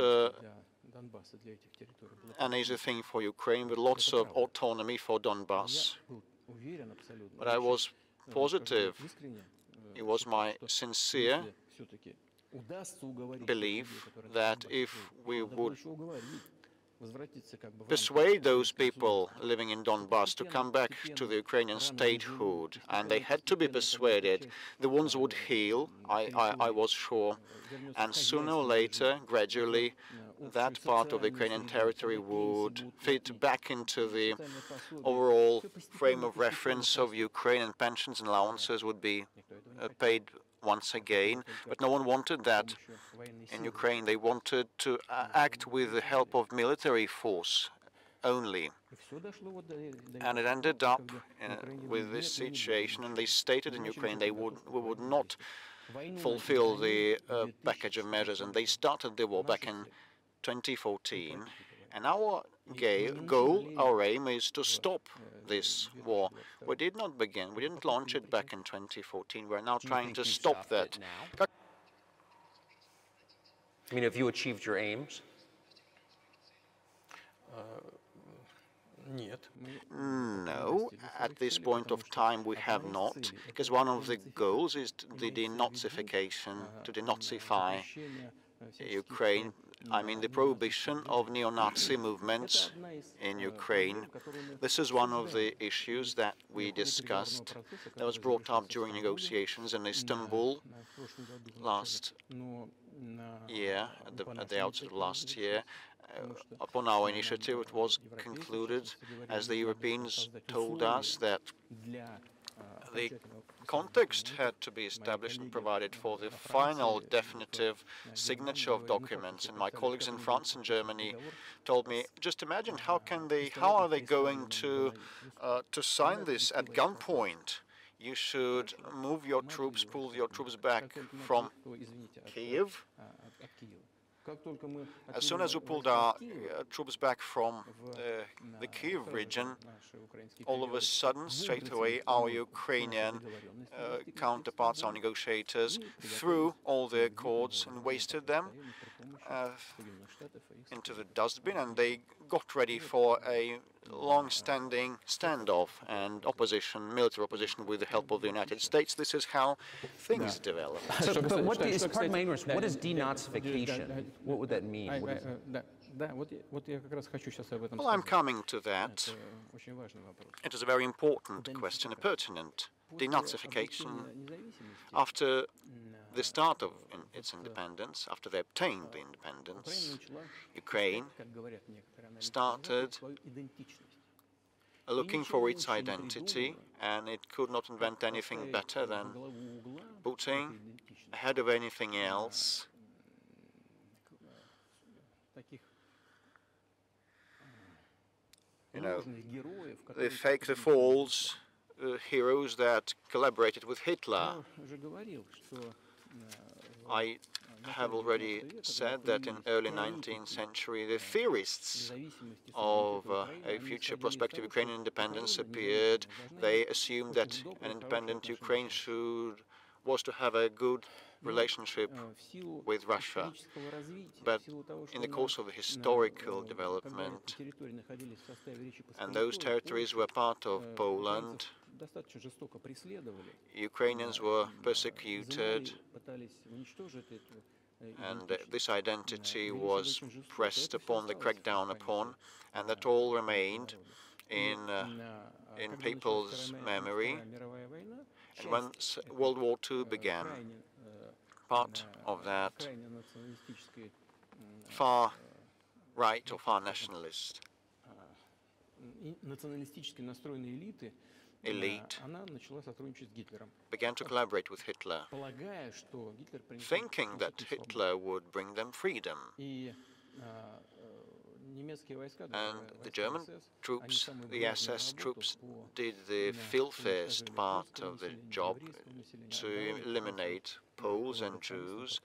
B: an easy thing for Ukraine, with lots of autonomy for Donbass. But I was positive. It was my sincere belief that if we would persuade those people living in Donbass to come back to the Ukrainian statehood, and they had to be persuaded, the wounds would heal, I was sure, and sooner or later, gradually, that part of the Ukrainian territory would fit back into the overall frame of reference of Ukraine, and pensions and allowances would be paid once again. But no one wanted that in Ukraine. They wanted to act with the help of military force only. And it ended up with this situation, and they stated in Ukraine we would not fulfill the package of measures, and they started the war back in 2014, and our goal, our aim is to stop this war. We didn't launch it back in 2014. We're now trying to stop that.
A: I mean, have you achieved your aims?
B: No, at this point of time we have not, because one of the goals is the denazification, to denazify Ukraine. I mean, the prohibition of neo-Nazi movements in Ukraine. This is one of the issues that we discussed, that was brought up during negotiations in Istanbul last year, at the outset of last year. Upon our initiative, it was concluded, as the Europeans told us, that the context had to be established and provided for the final definitive signature of documents. And my colleagues in France and Germany told me, just imagine how are they going to sign this at gunpoint? You should move your troops, pull your troops back from Kyiv. As soon as we pulled our troops back from the Kyiv region, all of a sudden, straight away, our Ukrainian counterparts, our negotiators, threw all the accords and wasted them. into the dustbin, and they got ready for a long-standing standoff and opposition, military opposition, with the help of the United States. This is how things developed.
A: But what is, pardon my ignorance, what is denazification? What would that mean? What is
B: Well, I'm coming to that. It is a very important question, a pertinent. Denazification, after the start of its independence, after they obtained the independence, Ukraine started looking for its identity, and it could not invent anything better than putting ahead of anything else the false heroes that collaborated with Hitler. I have already said that in early 19th century, the theorists of a future prospective Ukrainian independence appeared. They assumed that an independent Ukraine was to have a good relationship with Russia. But in the course of the historical development, and those territories were part of Poland, Ukrainians were persecuted, and this identity was pressed upon, the crackdown upon, and that all remained in people's memory. And once World War II began, part of that far right or far nationalist elite began to collaborate with Hitler, thinking that Hitler would bring them freedom. And the German troops, the SS troops, did the filthiest part of the job to eliminate Poles and Jews,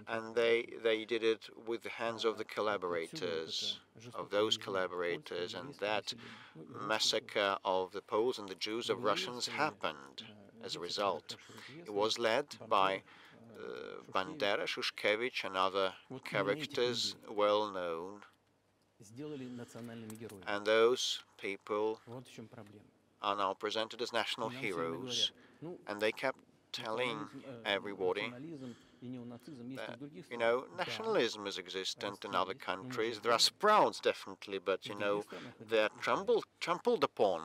B: and they did it with the hands of the collaborators, of those collaborators, and that massacre of the Poles and the Jews, of Russians, happened as a result. It was led by Bandera, Shushkevich, and other characters well known. And those people are now presented as national heroes. And they kept telling everybody that, nationalism is existent in other countries. There are sprouts, definitely, but, they're trampled upon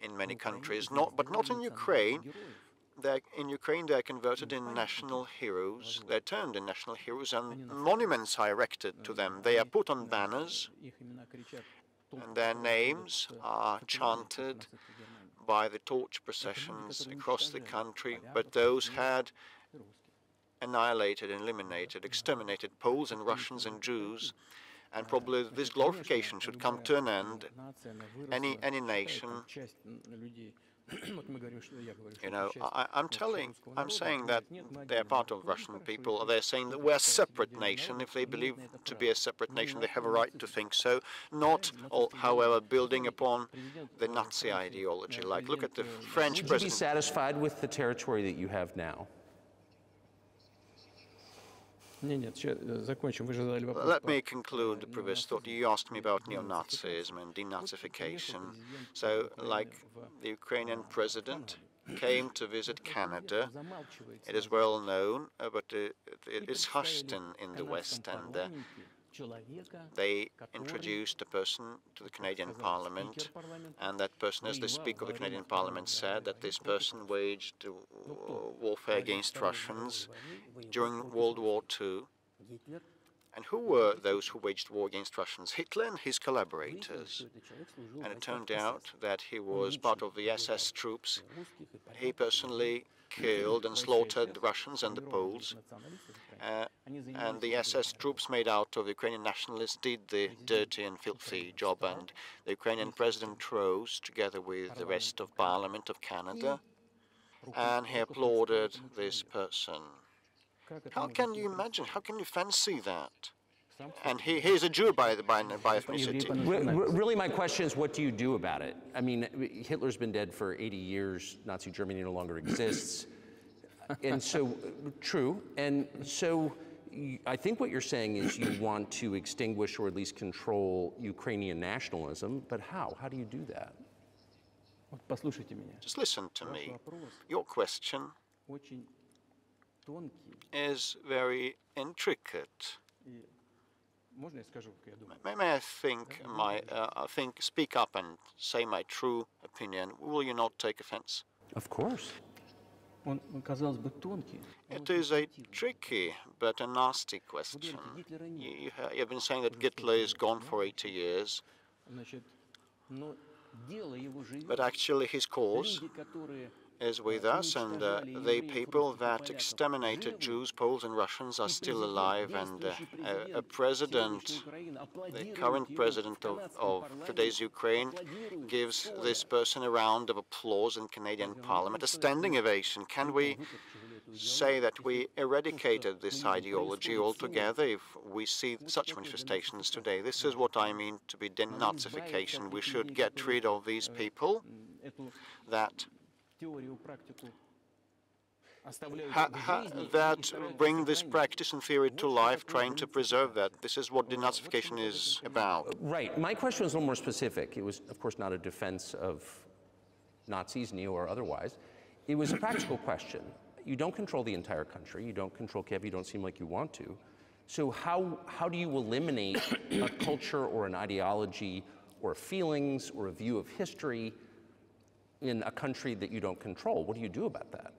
B: in many countries, but not in Ukraine. In Ukraine, they're converted in national heroes. They're turned in national heroes, and monuments are erected to them. They are put on banners, and their names are chanted by the torch processions across the country. But those had annihilated, eliminated, exterminated Poles and Russians and Jews, and probably this glorification should come to an end. Any nation, I'm saying that they're part of Russian people. They're saying that we're a separate nation. If they believe to be a separate nation, they have a right to think so. Not, however, building upon the Nazi ideology. Like, look at the French president.
A: Would you be satisfied with the territory that you have now?
B: Let me conclude the previous thought. You asked me about neo-Nazism and denazification. So, like, the Ukrainian president came to visit Canada. It is well known, but it is hushed in the West, and they introduced a person to the Canadian Parliament, and that person, as the Speaker of the Canadian Parliament said, that this person waged warfare against Russians during World War II. And who were those who waged war against Russians? Hitler and his collaborators. And it turned out that he was part of the SS troops. He personally killed and slaughtered the Russians and the Poles. And the SS troops made out of Ukrainian nationalists did the dirty and filthy job, and the Ukrainian president rose together with the rest of Parliament of Canada, and he applauded this person. How can you imagine, how can you fancy that? And he's a Jew by ethnicity.
A: Really, my question is, what do you do about it? I mean, Hitler's been dead for 80 years. Nazi Germany no longer exists. And so, true. And so, I think what you're saying is you want to extinguish or at least control Ukrainian nationalism, but how? How do you do that?
B: Just listen to me. Your question is very intricate. May I speak up and say my true opinion? Will you not take offense?
A: Of course.
B: It is a tricky but a nasty question. You have been saying that Hitler is gone for 80 years, but actually his cause is with us, and the people that exterminated Jews, Poles and Russians are still alive, and a president, the current president of today's Ukraine, gives this person a round of applause in Canadian Parliament, a standing ovation. Can we say that we eradicated this ideology altogether if we see such manifestations today? This is what I mean to be denazification. We should get rid of these people that bring this practice and theory to life, trying to preserve that. This is what denazification is about.
A: Right. My question was a little more specific. It was, of course, not a defense of Nazis, neo or otherwise. It was a practical question. You don't control the entire country. You don't control Kiev. You don't seem like you want to. So how do you eliminate a culture or an ideology or feelings or a view of history in a country that you don't control? What do you do about that?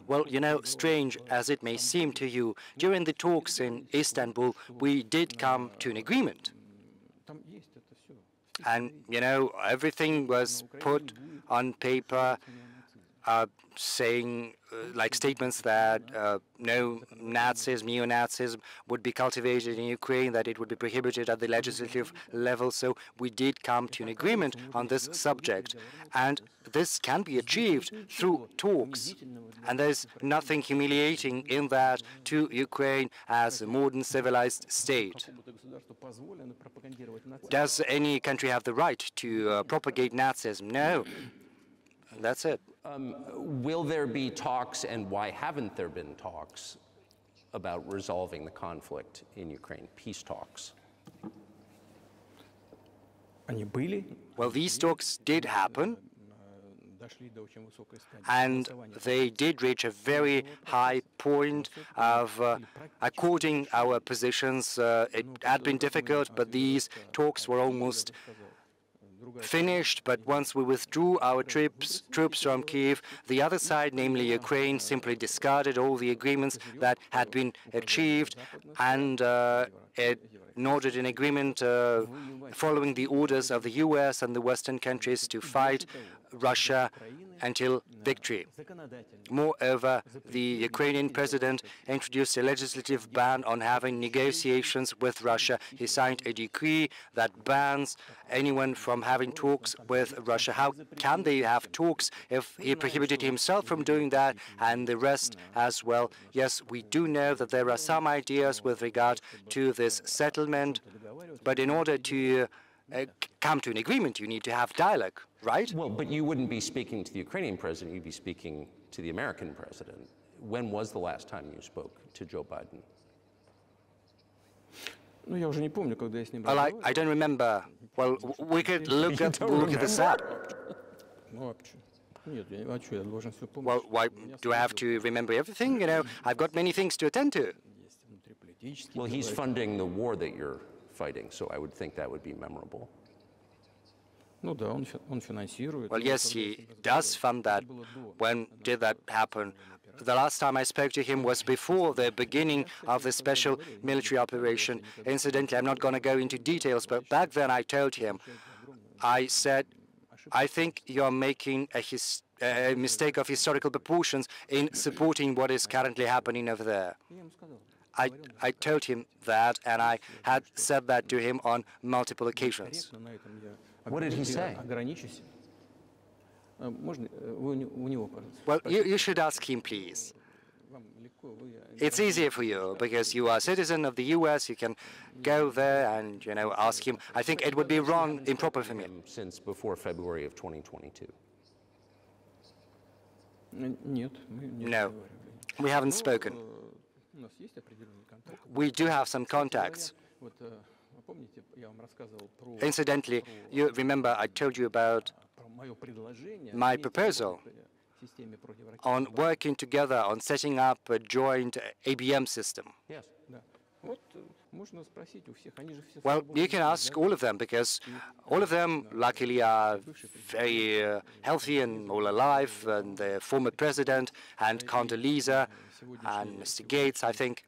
C: Well, you know, strange as it may seem to you, during the talks in Istanbul, we did come to an agreement. And, you know, everything was put on paper, saying, like statements that no Nazism, neo-Nazism would be cultivated in Ukraine, that it would be prohibited at the legislative level. So we did come to an agreement on this subject. And this can be achieved through talks. And there's nothing humiliating in that to Ukraine as a modern civilized state. Does any country have the right to propagate Nazism? No. That's it.
A: Will there be talks, and why haven't there been talks about resolving the conflict in Ukraine, peace talks?
C: Well, these talks did happen, and they did reach a very high point of according our positions. It had been difficult, but these talks were almost finished. But once we withdrew our troops from Kiev, the other side, namely Ukraine, simply discarded all the agreements that had been achieved, and it noted an agreement following the orders of the US and the Western countries to fight Russia until victory. Moreover, the Ukrainian president introduced a legislative ban on having negotiations with Russia. He signed a decree that bans anyone from having talks with Russia. How can they have talks if he prohibited himself from doing that and the rest as well? Yes, we do know that there are some ideas with regard to this settlement, but in order to come to an agreement, you need to have dialogue, right?
A: Well, but you wouldn't be speaking to the Ukrainian president, you'd be speaking to the American president. When was the last time you spoke to Joe Biden?
C: Well, I don't remember. Well, we could look this up. Well, why do I have to remember everything? You know, I've got many things to attend to.
A: Well, he's funding the war that you're fighting, so I would think that would be memorable.
C: Well, yes, he does fund that. When did that happen? The last time I spoke to him was before the beginning of the special military operation. Incidentally, I'm not going to go into details, but back then I told him, I said, I think you're making a mistake of historical proportions in supporting what is currently happening over there. I told him that, and I had said that to him on multiple occasions.
A: What did he say?
C: Well, you should ask him, please. It's easier for you, because you are a citizen of the US, you can go there and, you know, ask him. I think it would be wrong, improper for me.
A: Since before February of 2022.
C: No, we haven't spoken. We do have some contacts. Incidentally, you remember I told you about my proposal on working together on setting up a joint ABM system.
A: Yes.
C: Well, you can ask all of them, because all of them, luckily, are very healthy and all alive, and the former president, and Condoleezza, and Mr. Gates, I think,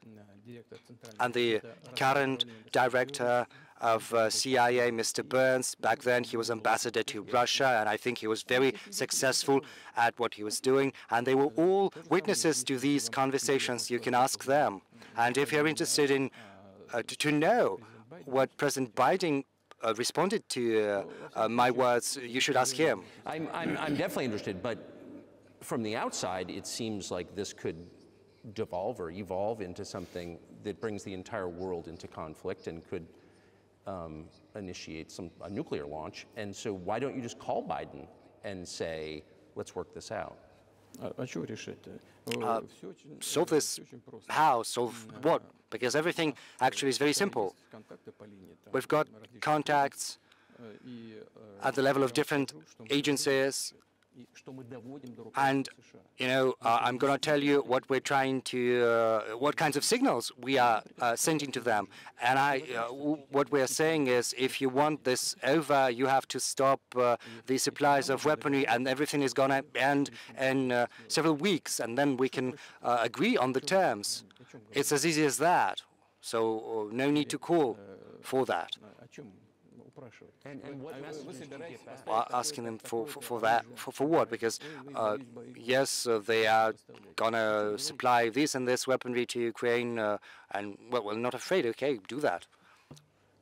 C: and the current director of CIA, Mr. Burns. Back then, he was ambassador to Russia, and I think he was very successful at what he was doing, and they were all witnesses to these conversations. You can ask them. And if you're interested in to know what President Biden responded to my words, you should ask him.
A: I'm definitely interested, but from the outside, it seems like this could devolve or evolve into something that brings the entire world into conflict and could initiate a nuclear launch. And so why don't you just call Biden and say, let's work this out?
C: Solve this how? Solve what? Because everything actually is very simple. We've got contacts at the level of different agencies, and I'm going to tell you what we're trying to, what kinds of signals we are sending to them. And what we're saying is, if you want this over, you have to stop the supplies of weaponry, and everything is going to end in several weeks, and then we can agree on the terms. It's as easy as that. So no need to call for that.
A: And what message do you get back?
C: Well, asking them for that, for what? Because yes, they are gonna supply this and this weaponry to Ukraine, and well, we're not afraid. Okay, do that.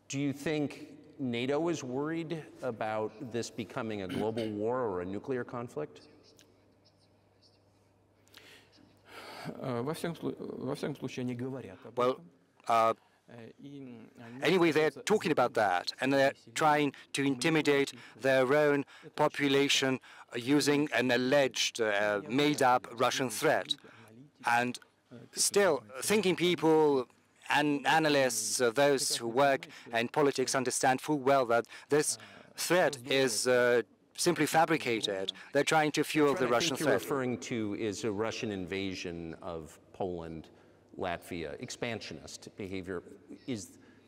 A: Do you think NATO is worried about this becoming a global war or a nuclear conflict?
C: Well, anyway, they're talking about that, and they're trying to intimidate their own population using an alleged, made-up Russian threat. And still, thinking people and analysts, those who work in politics, understand full well that this threat is simply fabricated. They're trying to fuel the Russian threat.
A: What you're referring to is a Russian invasion of Poland, Latvia, expansionist behavior.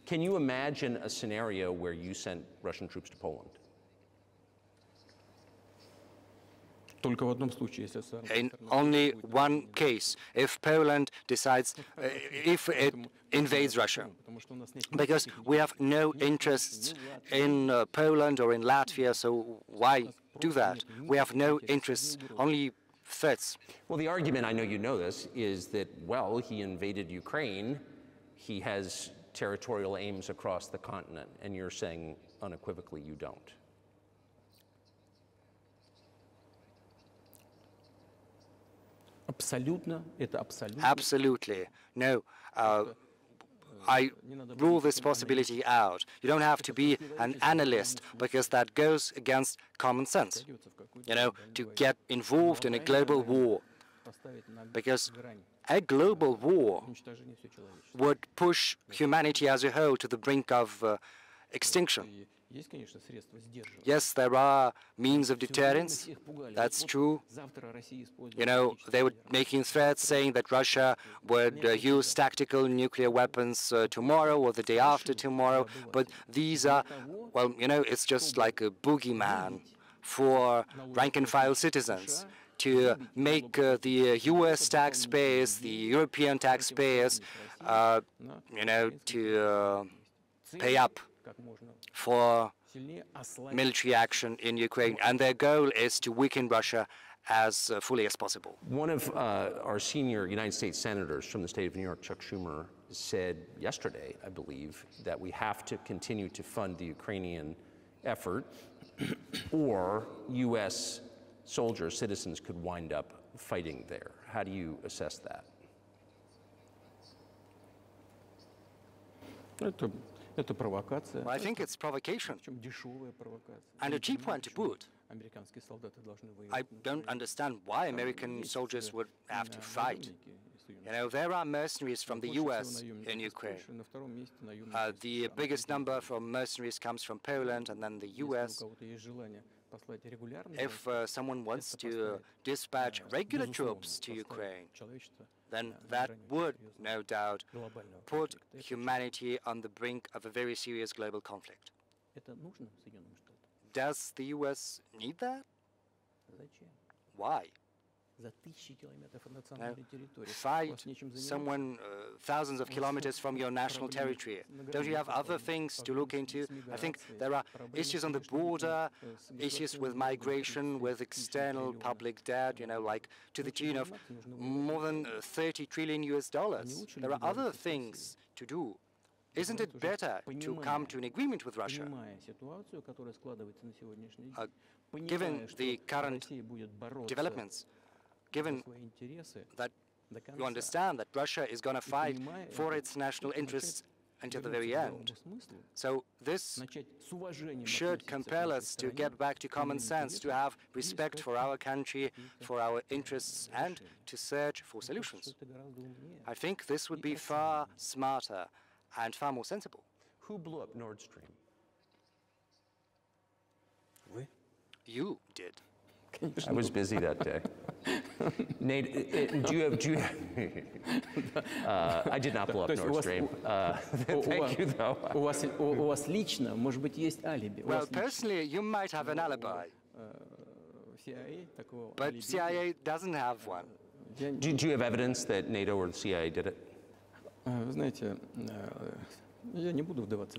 A: Can you imagine a scenario where you sent Russian troops to Poland?
C: In only one case, if Poland decides, if it invades Russia, because we have no interests in Poland or in Latvia, so why do that? We have no interests, only threats.
A: Well, the argument, I know you know this, is that, well, he invaded Ukraine, he has territorial aims across the continent, and you're saying unequivocally you don't.
C: Absolutely. No. I rule this possibility out. You don't have to be an analyst, because that goes against common sense, to get involved in a global war. Because a global war would push humanity as a whole to the brink of extinction. Yes, there are means of deterrence. That's true. They were making threats saying that Russia would use tactical nuclear weapons tomorrow or the day after tomorrow. But these are, well, it's just like a boogeyman for rank-and-file citizens to make the U.S. taxpayers, the European taxpayers, to pay up for military action in Ukraine, and their goal is to weaken Russia as fully as possible.
A: One of our senior United States senators from the state of New York, Chuck Schumer, said yesterday, I believe, that we have to continue to fund the Ukrainian effort, or U.S. soldiers, citizens, could wind up fighting there. How do you assess that?
C: Well, I think it's provocation, and a cheap one to boot. I don't understand why American soldiers would have to fight. You know, there are mercenaries from the US in Ukraine. The biggest number from mercenaries comes from Poland and then the US. If someone wants to dispatch regular troops to Ukraine, then that would, no doubt, put humanity on the brink of a very serious global conflict. Does the US need that? Why? Now, fight someone thousands of kilometers from your national territory. Don't you have other things to look into? I think there are issues on the border, issues with migration, with external public debt, you know, like to the tune of more than 30 trillion US dollars. There are other things to do. Isn't it better to come to an agreement with Russia? Given the current developments, given that you understand that Russia is going to fight for its national interests until the very end. So this should compel us to get back to common sense, to have respect for our country, for our interests, and to search for solutions. I think this would be far smarter and far more sensible.
A: Who blew up Nord Stream?
C: You did.
A: I was busy that day. Nate, I did not blow up Nord Stream. Thank you, though.
C: Well, personally, you might have an alibi, but CIA doesn't have one.
A: Do you have evidence that NATO or the CIA did it?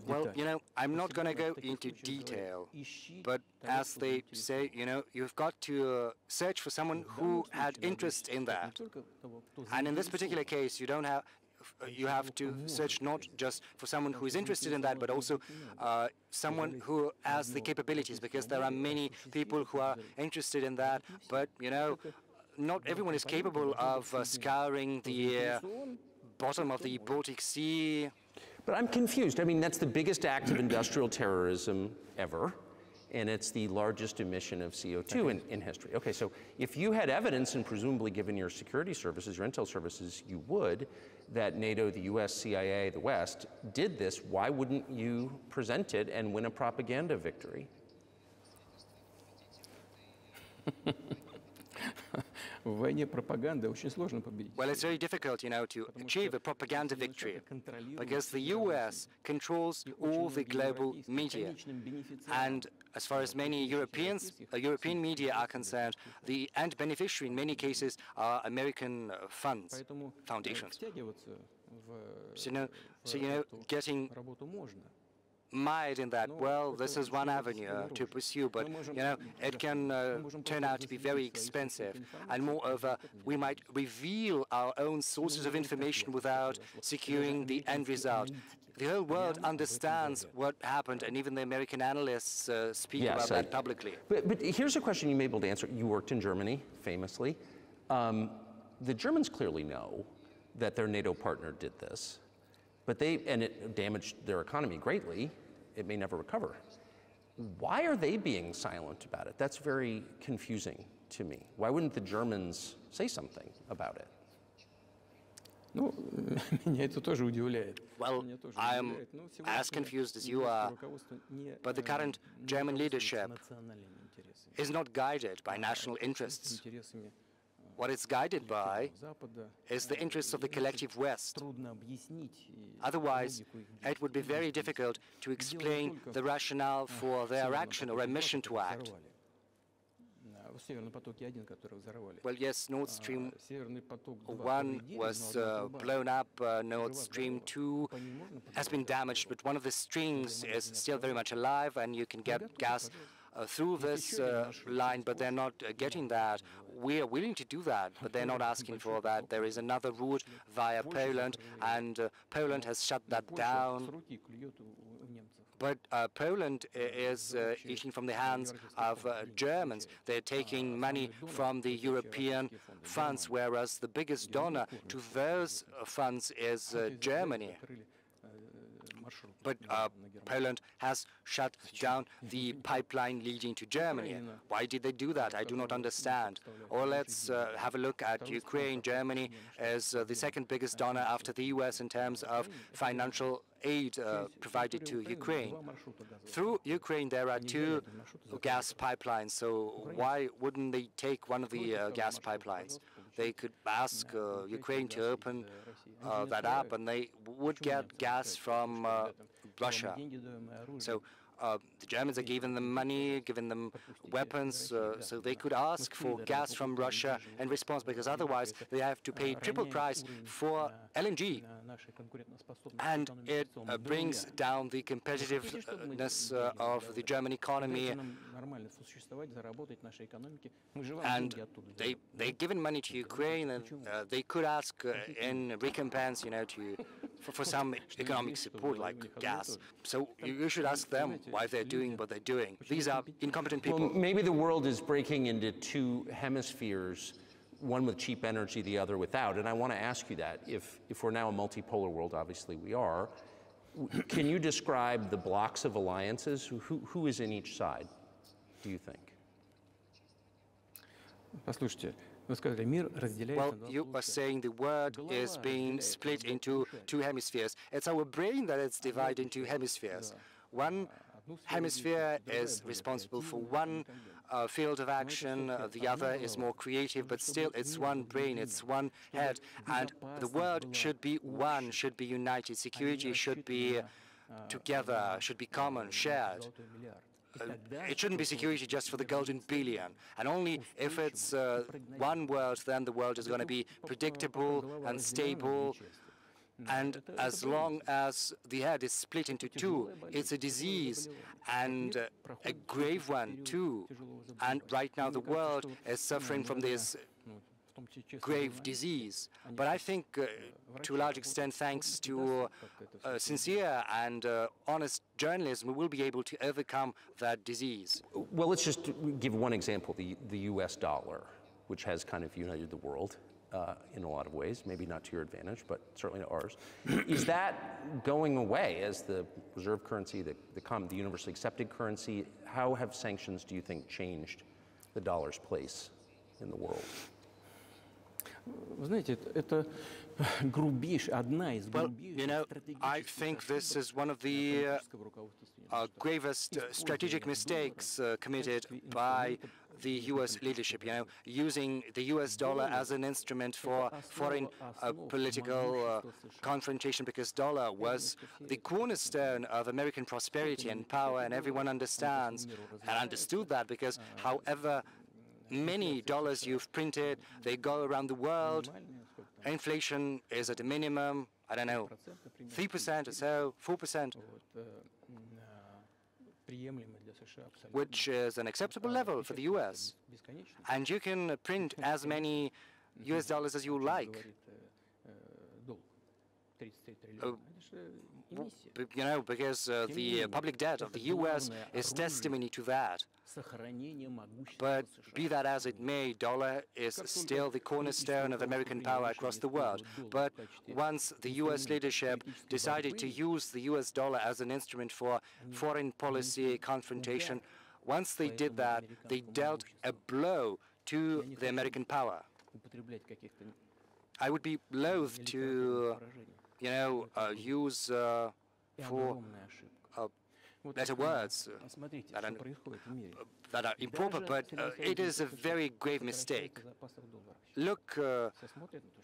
C: Well, you know, I'm not going to go into detail, but as they say, you know, you've got to search for someone who had interest in that. And in this particular case, you have to search not just for someone who is interested in that, but also someone who has the capabilities, because there are many people who are interested in that, but, you know, not everyone is capable of scouring the bottom of the Baltic Sea.
A: But I'm confused. I mean, that's the biggest act of industrial terrorism ever, and it's the largest emission of CO2 in history. Okay, so if you had evidence, and presumably given your security services, your intel services, you would, that NATO, the US, CIA, the West, did this, why wouldn't you present it and win a propaganda victory?
C: Well, it's very difficult, you know, to achieve a propaganda victory, because the US controls all the global media. And as far as many European media are concerned, the end beneficiary in many cases are American funds, foundations. So, you know, getting mired in that, well, this is one avenue to pursue, but, you know, it can turn out to be very expensive. And moreover, we might reveal our own sources of information without securing the end result. The whole world understands what happened, and even the American analysts speak about that publicly.
A: But here's a question you may be able to answer. You worked in Germany, famously. The Germans clearly know that their NATO partner did this. And it damaged their economy greatly. It may never recover. Why are they being silent about it? That's very confusing to me. Why wouldn't the Germans say something about it?
C: Well, I'm as confused as you are, but the current German leadership is not guided by national interests. What it's guided by is the interests of the collective West. Otherwise, it would be very difficult to explain the rationale for their action or omission to act. Well, yes, Nord Stream 1 was blown up, Nord Stream 2 has been damaged, but one of the strings is still very much alive, and you can get gas through this line, but they're not getting that. We are willing to do that, but they're not asking for that. There is another route via Poland, and Poland has shut that down. But Poland is eating from the hands of Germans. They're taking money from the European funds, whereas the biggest donor to those funds is Germany. but Poland has shut down the pipeline leading to Germany. Why did they do that? I do not understand. Or let's have a look at Ukraine. Germany is the second biggest donor after the US in terms of financial aid provided to Ukraine. Through Ukraine, there are two gas pipelines, so why wouldn't they take one of the gas pipelines? They could ask Ukraine to open that up, and they would get gas from Russia. So the Germans are giving them money, giving them weapons, so they could ask for gas from Russia in response, because otherwise they have to pay triple price for LNG. And it brings down the competitiveness of the German economy. And they've given money to Ukraine, and they could ask in recompense, for some economic support like gas. So you should ask them why they're doing what they're doing. These are incompetent people.
A: Well, maybe the world is breaking into two hemispheres, one with cheap energy, the other without. And I want to ask you that. If we're now a multipolar world, obviously we are, can you describe the blocks of alliances? Who is in each side, do you think?
C: Well, you are saying the world is being split into two hemispheres. It's our brain that it's divided into hemispheres. One hemisphere is responsible for one field of action, the other is more creative, but still it's one brain, it's one head, and the world should be one, should be united. Security should be together, should be common, shared. It shouldn't be security just for the golden billion. And only if it's one world, then the world is going to be predictable and stable. And as long as the head is split into two, it's a disease, and a grave one too. And right now the world is suffering from this grave disease. But I think, to a large extent, thanks to sincere and honest journalism, we will be able to overcome that disease.
A: Well, let's just give one example, the US dollar, which has kind of united the world in a lot of ways, maybe not to your advantage, but certainly to ours. Is that going away as the reserve currency, the universally accepted currency? How have sanctions, do you think, changed the dollar's place in the world?
C: Well, I think this is one of the gravest strategic mistakes committed by the U.S. leadership, using the U.S. dollar as an instrument for foreign political confrontation, because dollar was the cornerstone of American prosperity and power, and everyone understands and understood that, because however many dollars you've printed, they go around the world. Inflation is at a minimum, I don't know, 3% or so, 4%, which is an acceptable level for the US. And you can print as many US dollars as you like. Because the public debt of the US is testimony to that. But be that as it may, dollar is still the cornerstone of American power across the world. But once the US leadership decided to use the US dollar as an instrument for foreign policy confrontation, once they did that, they dealt a blow to the American power. I would be loath to use for better words that are improper, but it is a very grave mistake. Look,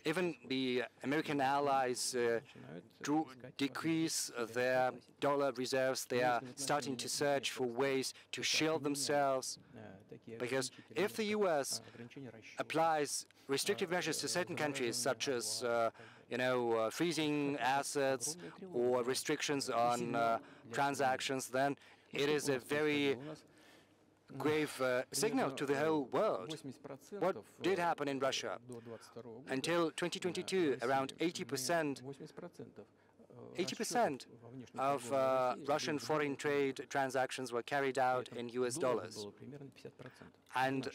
C: even the American allies decrease their dollar reserves. They are starting to search for ways to shield themselves, because if the U.S. applies restrictive measures to certain countries, such as freezing assets or restrictions on transactions, then it is a very grave signal to the whole world. What did happen in Russia? Until 2022, around 80% of Russian foreign trade transactions were carried out in US dollars. And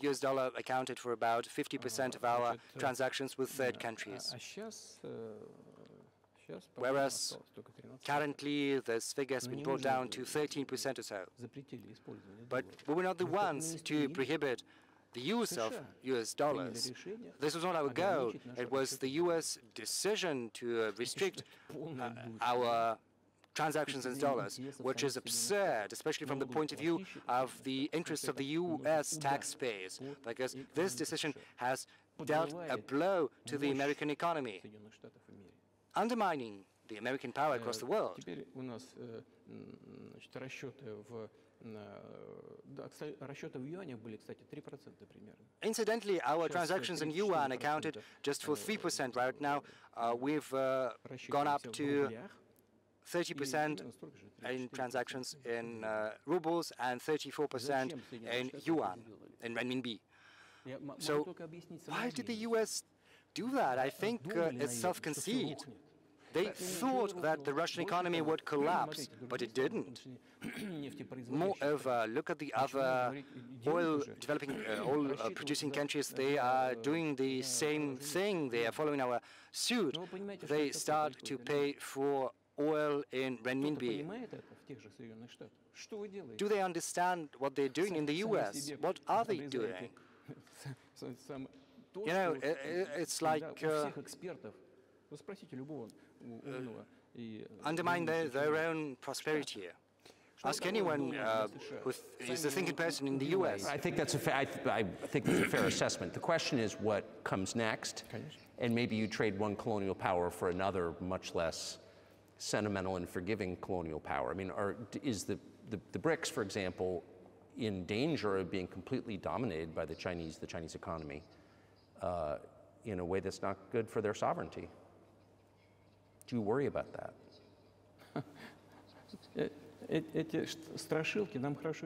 C: US dollar accounted for about 50% of our transactions with third countries. whereas currently this figure has been brought down to 13% or so. But we were not the ones to prohibit the use of US dollars. This was not our goal. It was the US decision to restrict our transactions in dollars, which is absurd, especially from the point of view of the interests of the US taxpayers, because this decision has dealt a blow to the American economy, undermining the American power across the world. Incidentally, our transactions in yuan accounted just for 3% right now. We've gone up to 30% in transactions in rubles and 34% in yuan, in renminbi. So why did the US do that? I think it's self-conceit. They thought that the Russian economy would collapse, but it didn't. Moreover, look at the other oil-producing countries. They are doing the same thing. They are following our suit. They start to pay for oil in renminbi. Do they understand what they're doing in the US? What are they doing? You know, it's like undermine their own prosperity here. Ask anyone who is a thinking person in the US.
A: I think that's a fair assessment. The question is what comes next, and maybe you trade one colonial power for another, much less sentimental and forgiving colonial power. I mean, is the BRICS, for example, in danger of being completely dominated by the Chinese economy in a way that's not good for their sovereignty? Do you worry about that?
B: You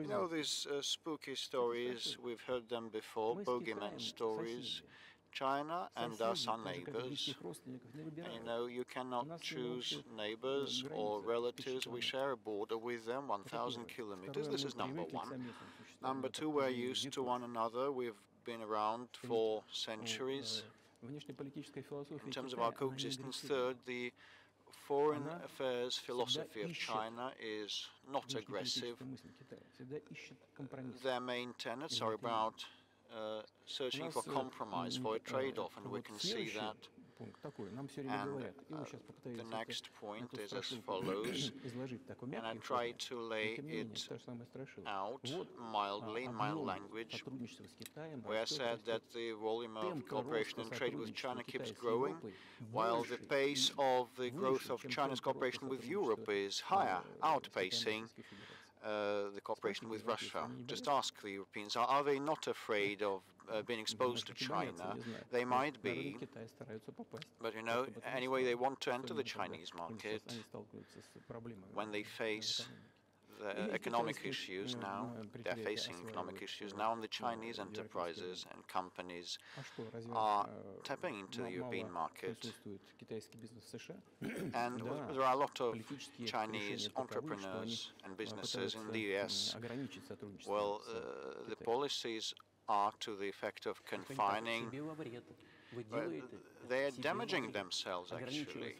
B: know, these spooky stories, we've heard them before, bogeyman stories. China and us are neighbors. And you know, you cannot choose neighbors or relatives. We share a border with them, 1,000 kilometers. This is number one. Number two, we're used to one another. We've been around for centuries. In terms of our coexistence, third, the foreign affairs philosophy of China is not aggressive. Their main tenets are about searching for compromise, for a trade-off, and we can see that. And the next point is as follows, and I try to lay it out mildly in my language, where I said that the volume of cooperation and trade with China keeps growing, while the pace of the growth of China's cooperation with Europe is higher, outpacing the cooperation with Russia. Just ask the Europeans, are they not afraid of being exposed to China? They might be, but you know, anyway, they want to enter the Chinese market when they face the economic issues now. They're facing economic issues now, and the Chinese enterprises and companies are tapping into the European market. And there are a lot of Chinese entrepreneurs and businesses in the US. Well, the policies are to the effect of confining. They are damaging themselves, actually.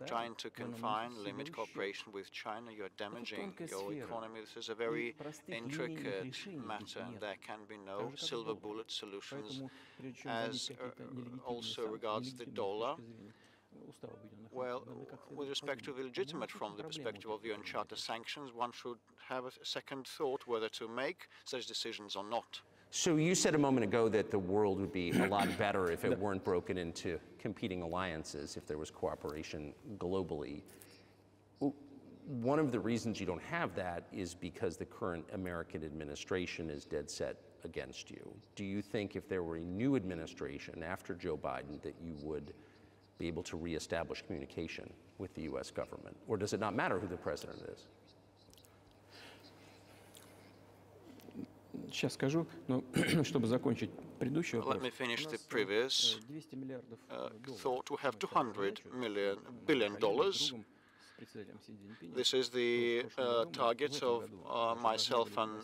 B: Trying to confine, limit cooperation with China, you are damaging your economy. This is a very intricate matter, and there can be no silver bullet solutions. As also regards the dollar, well, with respect to the legitimate from the perspective of the UnCuT sanctions, one should have a second thought whether to make such decisions or not.
A: So you said a moment ago that the world would be a lot better if it weren't broken into competing alliances, if there was cooperation globally. One of the reasons you don't have that is because the current American administration is dead set against you. Do you think if there were a new administration after Joe Biden that you would be able to reestablish communication with the US government? Or does it not matter who the president is?
B: Let me finish the previous thought. We have $200 billion. This is the target of myself and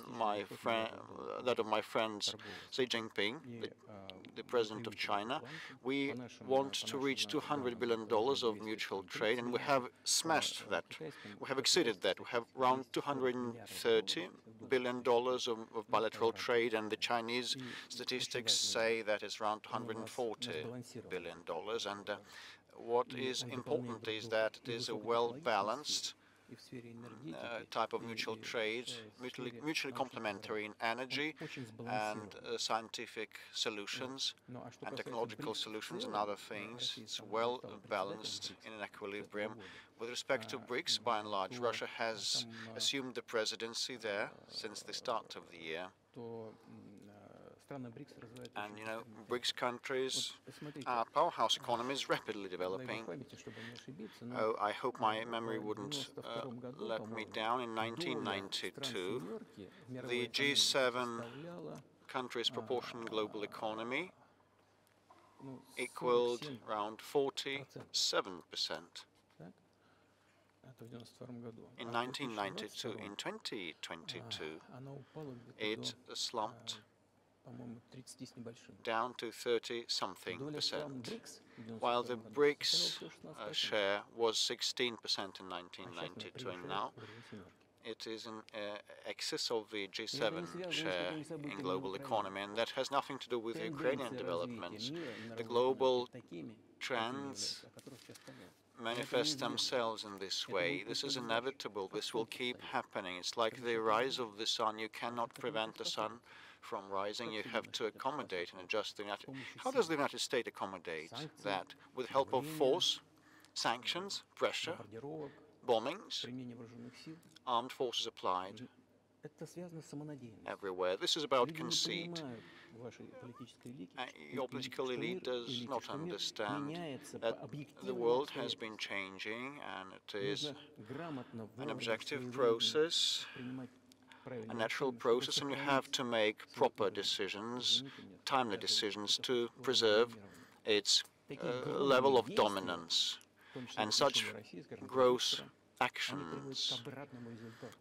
B: that of my friends Xi Jinping, the the president of China. We want to reach $200 billion of mutual trade, and we have smashed that. We have exceeded that. We have around $230 billion of bilateral trade, and the Chinese statistics say that it's around $140 billion. And what is important is that it is a well-balanced type of mutual trade, mutually complementary in energy and scientific solutions and technological solutions and other things. It's well balanced in an equilibrium. With respect to BRICS, by and large, Russia has assumed the presidency there since the start of the year. And, you know, BRICS countries are powerhouse economies rapidly developing. Oh, I hope my memory wouldn't let me down. In 1992, the G7 countries' proportion in global economy equaled around 47%. In 1992, in 2022, it slumped down to 30-something%, while the BRICS share was 16% in 1992, and now it is in excess of the G7 share in global economy, and that has nothing to do with Ukrainian developments. The global trends manifest themselves in this way. This is inevitable. This will keep happening. It's like the rise of the sun. You cannot prevent the sun from rising. You have to accommodate and adjust the United. How does the United States accommodate that? With help of force, sanctions, pressure, bombings, armed forces applied everywhere. This is about conceit. Your political elite does not understand that the world has been changing, and it is an objective process, a natural process, and you have to make proper decisions, timely decisions, to preserve its level of dominance. And such gross actions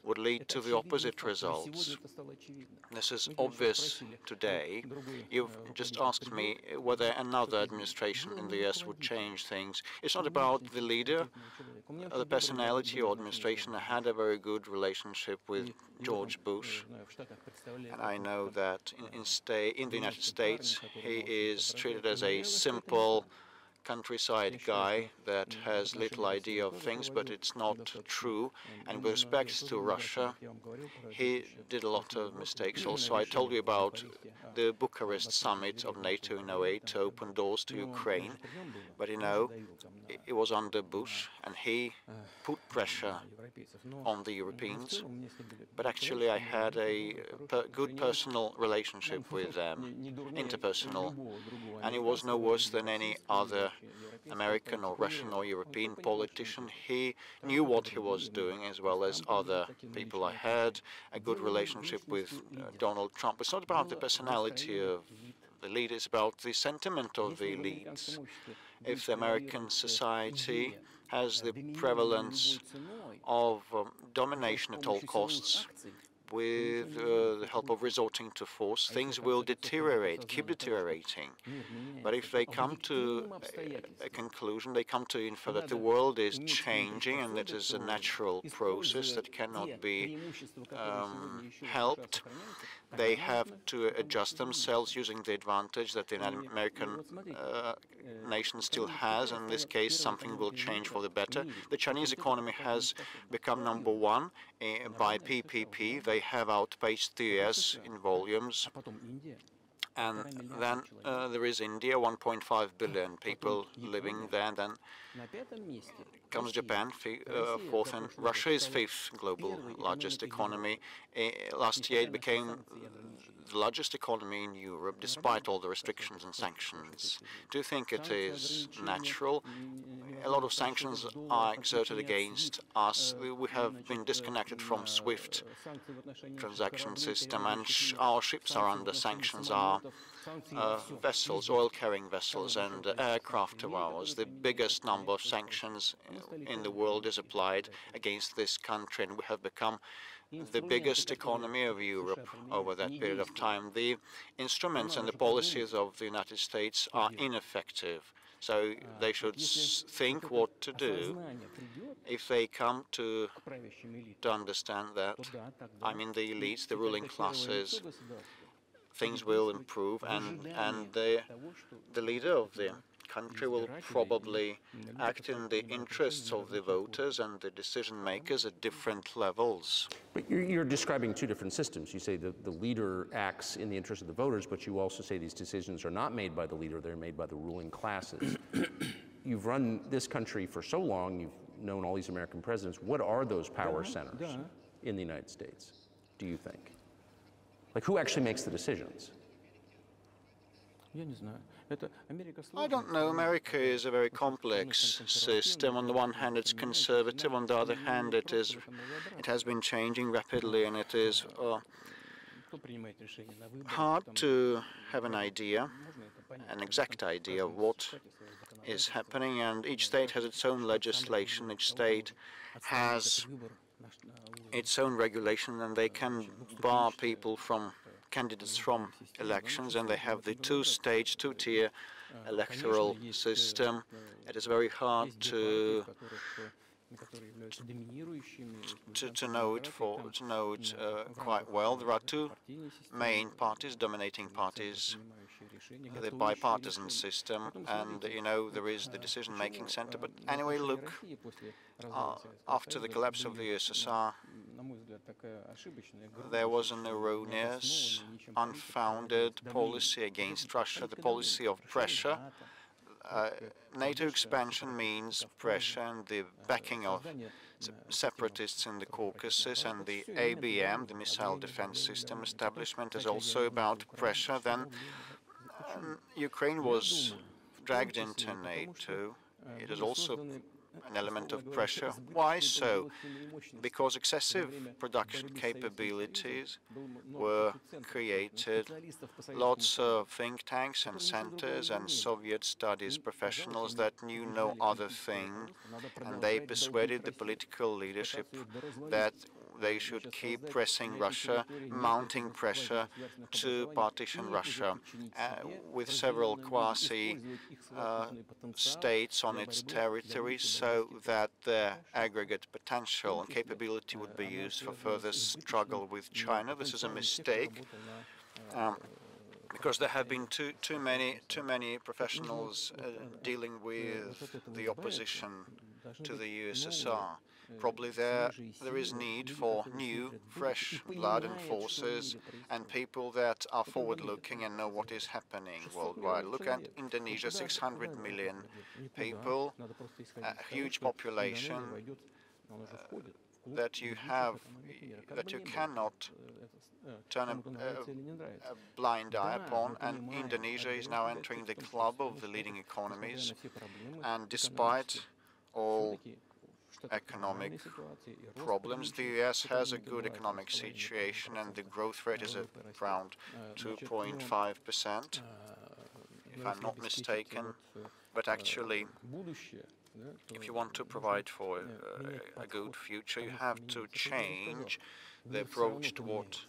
B: would lead to the opposite results. This is obvious today. You've just asked me whether another administration in the US would change things. It's not about the leader, the personality or administration. I had a very good relationship with George Bush, and I know that in the United States he is treated as a simple countryside guy that has little idea of things, but it's not true. And with respect to Russia, he did a lot of mistakes also. I told you about the Bucharest summit of NATO in 2008 to open doors to Ukraine, but you know, it was under Bush, and he put pressure on the Europeans. But actually I had a good personal relationship with them, interpersonal, and it was no worse than any other American or Russian or European politician. He knew what he was doing, as well as other people. I had a good relationship with Donald Trump. It's not about the personality of the leader, it's about the sentiment of the elites. If the American society has the prevalence of domination at all costs, with the help of resorting to force, things will deteriorate, keep deteriorating. But if they come to a conclusion, they come to infer that the world is changing and that is a natural process that cannot be helped, they have to adjust themselves using the advantage that the American nation still has. In this case, something will change for the better. The Chinese economy has become #1 by PPP. They have outpaced the US in volumes. And then there is India, 1.5 billion people living there. And then comes Japan, fourth, and Russia is fifth global largest economy. Last year it became the largest economy in Europe, despite all the restrictions and sanctions. Do you think it is natural? A lot of sanctions are exerted against us. We have been disconnected from SWIFT transaction system, and our ships are under sanctions. Our vessels, oil-carrying vessels and aircraft of ours, the biggest number of sanctions in the world is applied against this country, and we have become the biggest economy of Europe over that period of time. The instruments and the policies of the United States are ineffective. So they should think what to do. If they come to understand that, I mean the elites, the ruling classes, things will improve, and the leader of the country will probably act in the interests of the voters and the decision makers at different levels.
A: But you're describing two different systems. You say that the leader acts in the interest of the voters, but you also say these decisions are not made by the leader, they're made by the ruling classes. You've run this country for so long, you've known all these American presidents. What are those power centers in the United States, do you think? Like, who actually makes the decisions?
B: I don't know. America is a very complex system. On the one hand, it's conservative. On the other hand, it has been changing rapidly, and it is hard to have an idea, an exact idea of what is happening. And each state has its own legislation. Each state has its own regulation, and they can bar people from candidates from elections, and they have the two-tier electoral system. It is very hard to know it quite well. There are two main parties, dominating parties, the bipartisan system, and there is the decision-making center. But anyway, look, after the collapse of the USSR, there was an erroneous, unfounded policy against Russia, the policy of pressure. NATO expansion means pressure, and the backing of separatists in the Caucasus and the ABM, the missile defense system establishment, is also about pressure. Then Ukraine was dragged into NATO. It is also an element of pressure. Why so? Because excessive production capabilities were created. Lots of think tanks and centers and Soviet studies professionals that knew no other thing, and they persuaded the political leadership that they should keep pressing Russia, mounting pressure to partition Russia with several quasi-states on its territory, so that their aggregate potential and capability would be used for further struggle with China. This is a mistake, because there have been too many professionals dealing with the opposition to the USSR. Probably there is need for new, fresh blood and forces, and people that are forward-looking and know what is happening worldwide. Look at Indonesia, 600 million people, a huge population that you cannot turn a blind eye upon, and Indonesia is now entering the club of the leading economies, and despite all economic problems, the US has a good economic situation, and the growth rate is around 2.5%, if I'm not mistaken. But actually, if you want to provide for a good future, you have to change the approach to what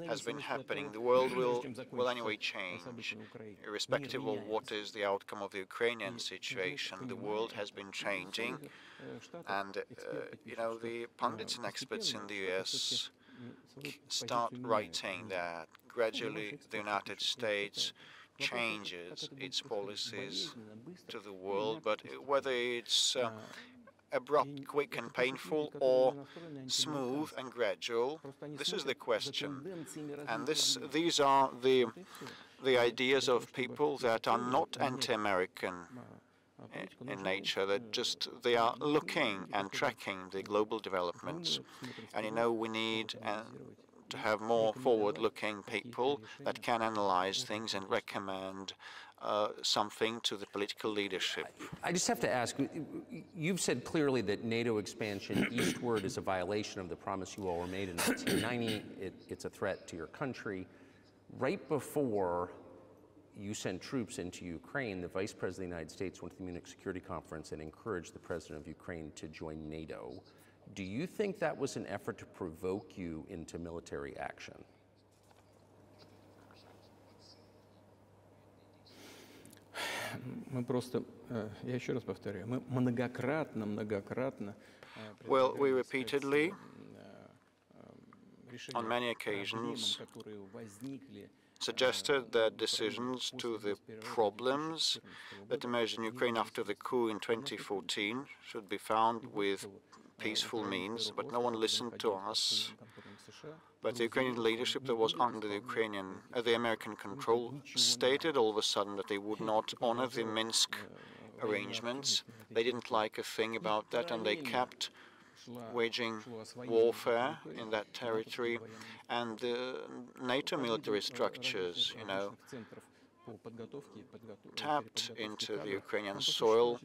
B: has been happening. The world will anyway change, irrespective of what is the outcome of the Ukrainian situation. The world has been changing, and the pundits and experts in the US start writing that gradually the United States changes its policies to the world, but whether it's abrupt, quick and painful, or smooth and gradual, this is the question. And these are the ideas of people that are not anti-American in nature, that they are looking and tracking the global developments. And we need to have more forward-looking people that can analyze things and recommend something to the political leadership.
A: I just have to ask, you've said clearly that NATO expansion eastward is a violation of the promise you all were made in 1990. It's a threat to your country. Right before you sent troops into Ukraine, the Vice President of the United States went to the Munich Security Conference and encouraged the President of Ukraine to join NATO. Do you think that was an effort to provoke you into military action?
B: Well, we repeatedly, on many occasions, suggested that decisions to the problems that emerged in Ukraine after the coup in 2014 should be found with peaceful means, but no one listened to us. But the Ukrainian leadership that was under the American control stated all of a sudden that they would not honor the Minsk arrangements. They didn't like a thing about that, and they kept waging warfare in that territory. And the NATO military structures, tapped into the Ukrainian soil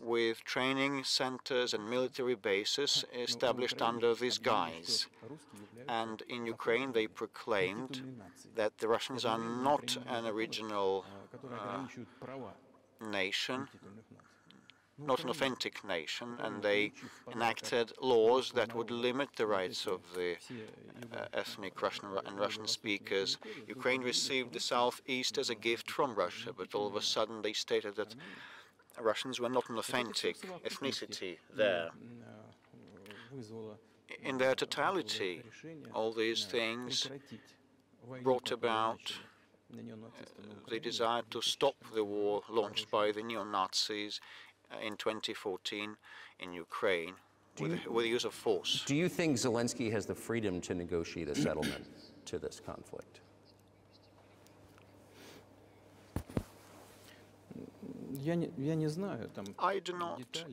B: with training centers and military bases established under this guise. And in Ukraine, they proclaimed that the Russians are not an original nation, not an authentic nation, and they enacted laws that would limit the rights of the ethnic Russian and Russian speakers. Ukraine received the southeast as a gift from Russia, but all of a sudden they stated that Russians were not an authentic ethnicity there. In their totality, all these things brought about the desire to stop the war launched by the neo-Nazis in 2014 in Ukraine with the use of force.
A: Do you think Zelensky has the freedom to negotiate a settlement to this conflict?
B: I do not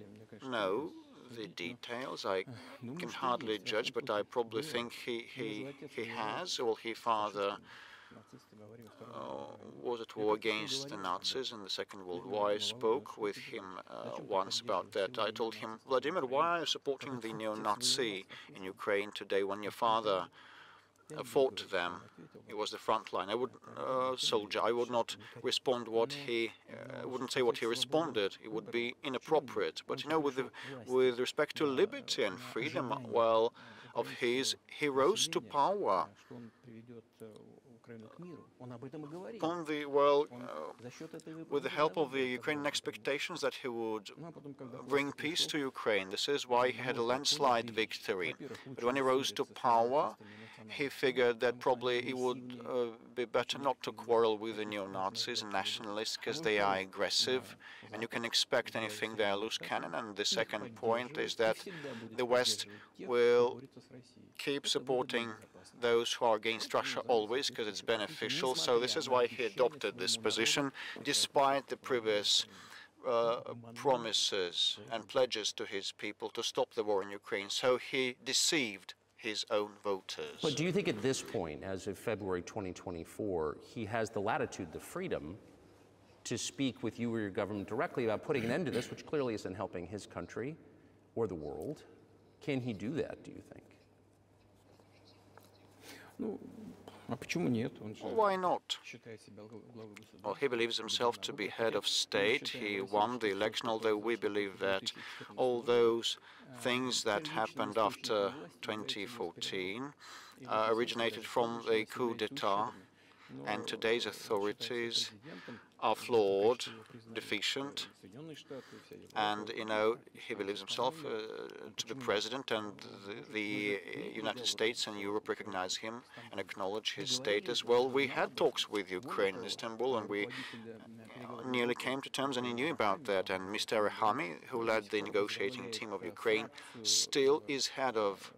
B: know the details. I can hardly judge, but I probably think he has, or he father was at war against the Nazis in the Second World War. I spoke with him once about that. I told him, Vladimir, why are you supporting the neo-Nazi in Ukraine today when your father fought them? He was the front line. Soldier. I would not respond what he wouldn't say what he responded. It would be inappropriate. But with respect to liberty and freedom, well, of his, he rose to power. With the help of the Ukrainian expectations that he would bring peace to Ukraine. This is why he had a landslide victory. But when he rose to power, he figured that probably it would be better not to quarrel with the neo-Nazis and nationalists because they are aggressive, and you can expect anything, they are loose cannon. And the second point is that the West will keep supporting those who are against Russia always, because it's beneficial. So this is why he adopted this position, despite the previous promises and pledges to his people to stop the war in Ukraine. So he deceived his own voters.
A: But do you think at this point, as of February 2024, he has the latitude, the freedom to speak with you or your government directly about putting an end to this, which clearly isn't helping his country or the world? Can he do that, do you think?
B: Why not? Well, he believes himself to be head of state. He won the election, although we believe that all those things that happened after 2014 originated from the coup d'etat, and today's authorities are flawed, deficient, and he believes himself to be president, and the United States and Europe recognize him and acknowledge his status. Well, we had talks with Ukraine in Istanbul, and we nearly came to terms, and he knew about that. And Mr. Rahami, who led the negotiating team of Ukraine, still is head of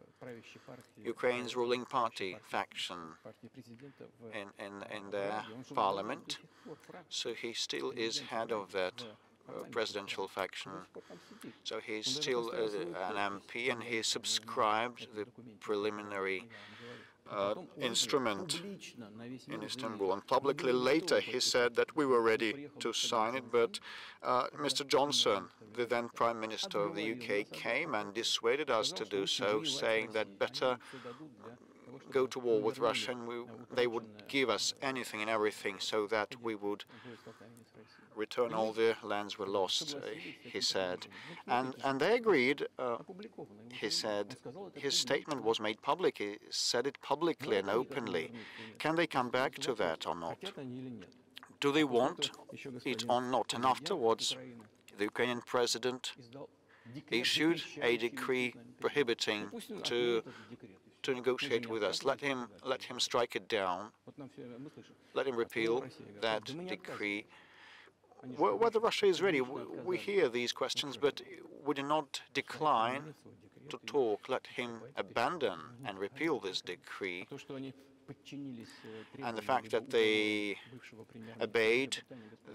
B: Ukraine's ruling party faction in their parliament. So he still is head of that presidential faction. So he's still an MP, and he subscribed the preliminary instrument in Istanbul. And publicly later he said that we were ready to sign it, but Mr. Johnson, the then Prime Minister of the UK, came and dissuaded us to do so, saying that better go to war with Russia and they would give us anything and everything so that we would return all the lands we lost, he said. And they agreed, he said. His statement was made public. He said it publicly and openly. Can they come back to that or not? Do they want it or not? And afterwards, the Ukrainian president issued a decree prohibiting to negotiate with us. Let him strike it down. Let him repeal that decree. Whether Russia is ready, we hear these questions, but we do not decline to talk. Let him abandon and repeal this decree. And the fact that they obeyed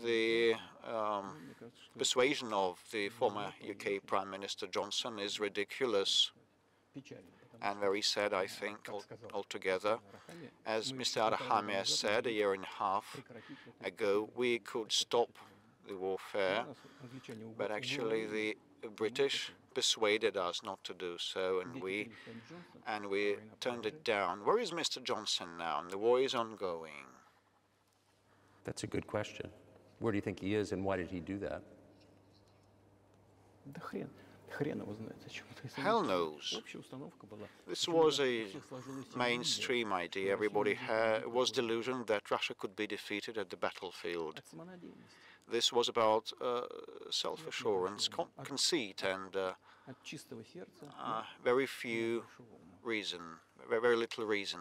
B: the persuasion of the former UK Prime Minister Johnson is ridiculous and very sad, I think, altogether. As Mr. Arahami said a year and a half ago, we could stop the warfare, but actually the British persuaded us not to do so, and we turned it down. Where is Mr. Johnson now? The war is ongoing.
A: That's a good question. Where do you think he is, and why did he do that?
B: Hell knows. This was a mainstream idea. Everybody was delusioned that Russia could be defeated at the battlefield. This was about self-assurance, conceit, and very little reason.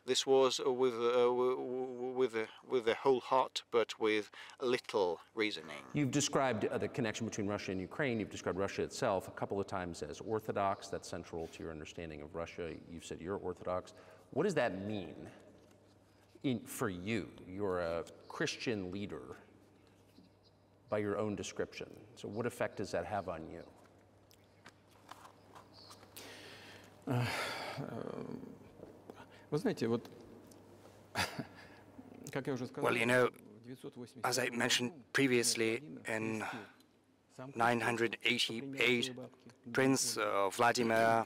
B: This was with the whole heart, but with little reasoning.
A: You've described the connection between Russia and Ukraine. You've described Russia itself a couple of times as orthodox. That's central to your understanding of Russia. You've said you're orthodox. What does that mean for you? You're a Christian leader by your own description. So what effect does that have on you?
C: Well, you know, as I mentioned previously, in 988, Prince Vladimir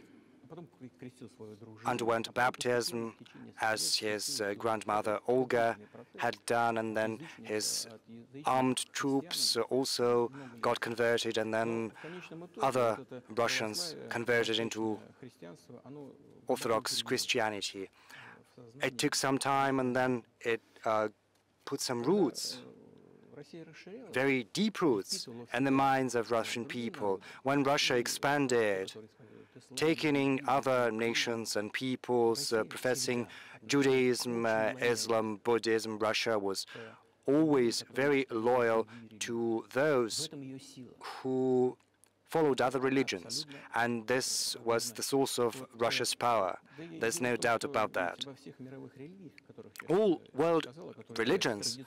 C: underwent baptism, as his grandmother Olga had done, and then his armed troops also got converted, and then other Russians converted into Orthodox Christianity. It took some time, and then it put some roots, very deep roots, in the minds of Russian people. When Russia expanded, taking in other nations and peoples professing Judaism, Islam, Buddhism, Russia was always very loyal to those who followed other religions, and this was the source of Russia's power. There's no doubt about that. All world religions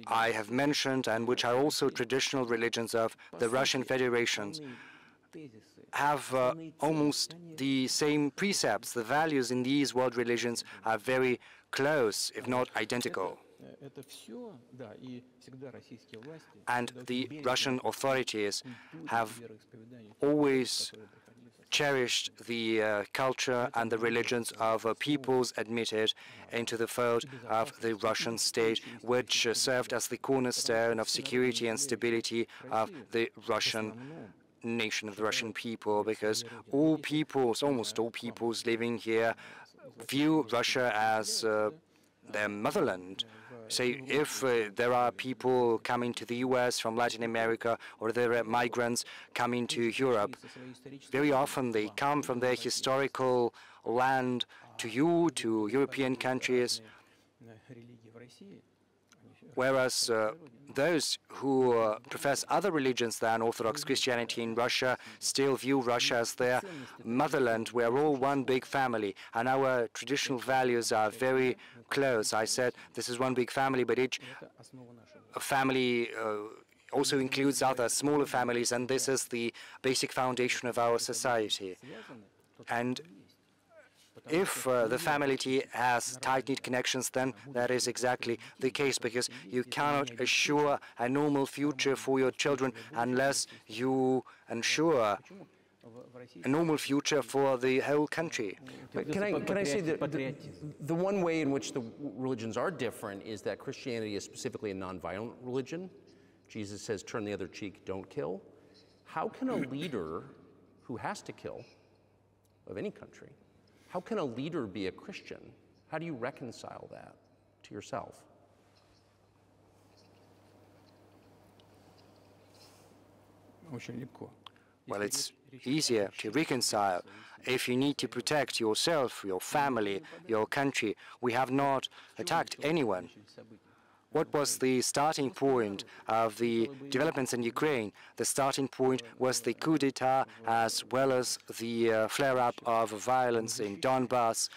C: I have mentioned, and which are also traditional religions of the Russian Federation, have almost the same precepts. The values in these world religions are very close, if not identical. And the Russian authorities have always cherished the culture and the religions of peoples admitted into the fold of the Russian state, which served as the cornerstone of security and stability of the Russian nation, of the Russian people, because all peoples, almost all peoples living here, view Russia as their motherland. Say, if there are people coming to the US from Latin America, or there are migrants coming to Europe, very often they come from their historical land to you, to European countries, whereas those who profess other religions than Orthodox Christianity in Russia still view Russia as their motherland. We are all one big family, and our traditional values are very close. I said this is one big family, but each family also includes other smaller families, and this is the basic foundation of our society. And if the family has tight-knit connections, then that is exactly the case, because you cannot assure a normal future for your children unless you ensure a normal future for the whole country.
A: But can I say that the one way in which the religions are different is that Christianity is specifically a nonviolent religion. Jesus says, turn the other cheek, don't kill. How can a leader who has to kill, of any country, how can a leader be a Christian? How do you reconcile that to yourself?
C: Well, it's easier to reconcile if you need to protect yourself, your family, your country. We have not attacked anyone. What was the starting point of the developments in Ukraine? The starting point was the coup d'etat as well as the flare-up of violence in Donbass.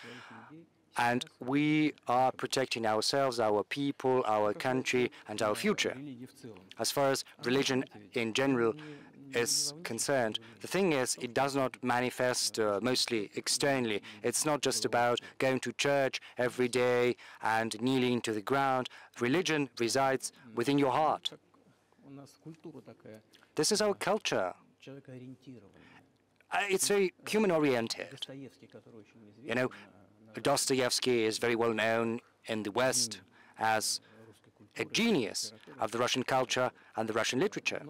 C: And we are protecting ourselves, our people, our country, and our future. As far as religion in general is concerned, the thing is, it does not manifest mostly externally. It's not just about going to church every day and kneeling to the ground. Religion resides within your heart. This is our culture. It's very human-oriented. You know, Dostoevsky is very well known in the West as a genius of the Russian culture and the Russian literature.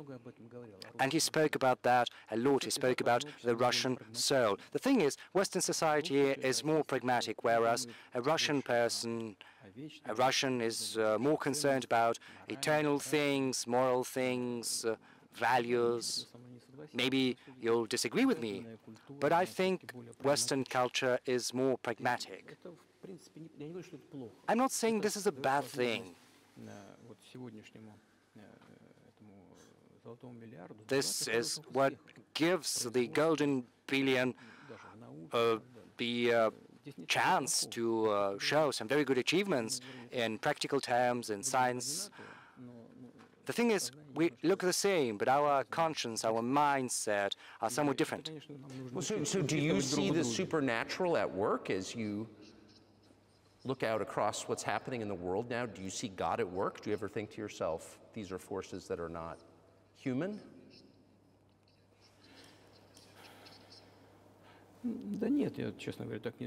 C: And he spoke about that a lot. He spoke about the Russian soul. The thing is, Western society is more pragmatic, whereas a Russian is more concerned about eternal things, moral things, values. Maybe you'll disagree with me, but I think Western culture is more pragmatic. I'm not saying this is a bad thing. This is what gives the golden billion the chance to show some very good achievements in practical terms, in science. The thing is, we look the same, but our conscience, our mindset are somewhat different.
A: Well, so do you see the supernatural at work as you look out across what's happening in the world now? Do you see God at work? Do you ever think to yourself, these are forces that are not human?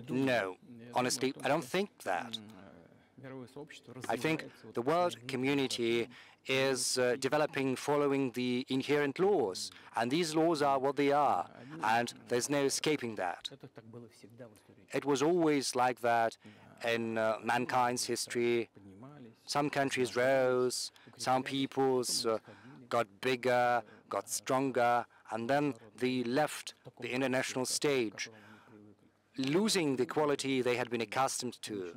C: No, honestly, I don't think that. I think the world community is developing following the inherent laws, and these laws are what they are, and there's no escaping that. It was always like that in mankind's history. Some countries rose, some peoples got bigger, got stronger, and then they left the international stage, losing the quality they had been accustomed to.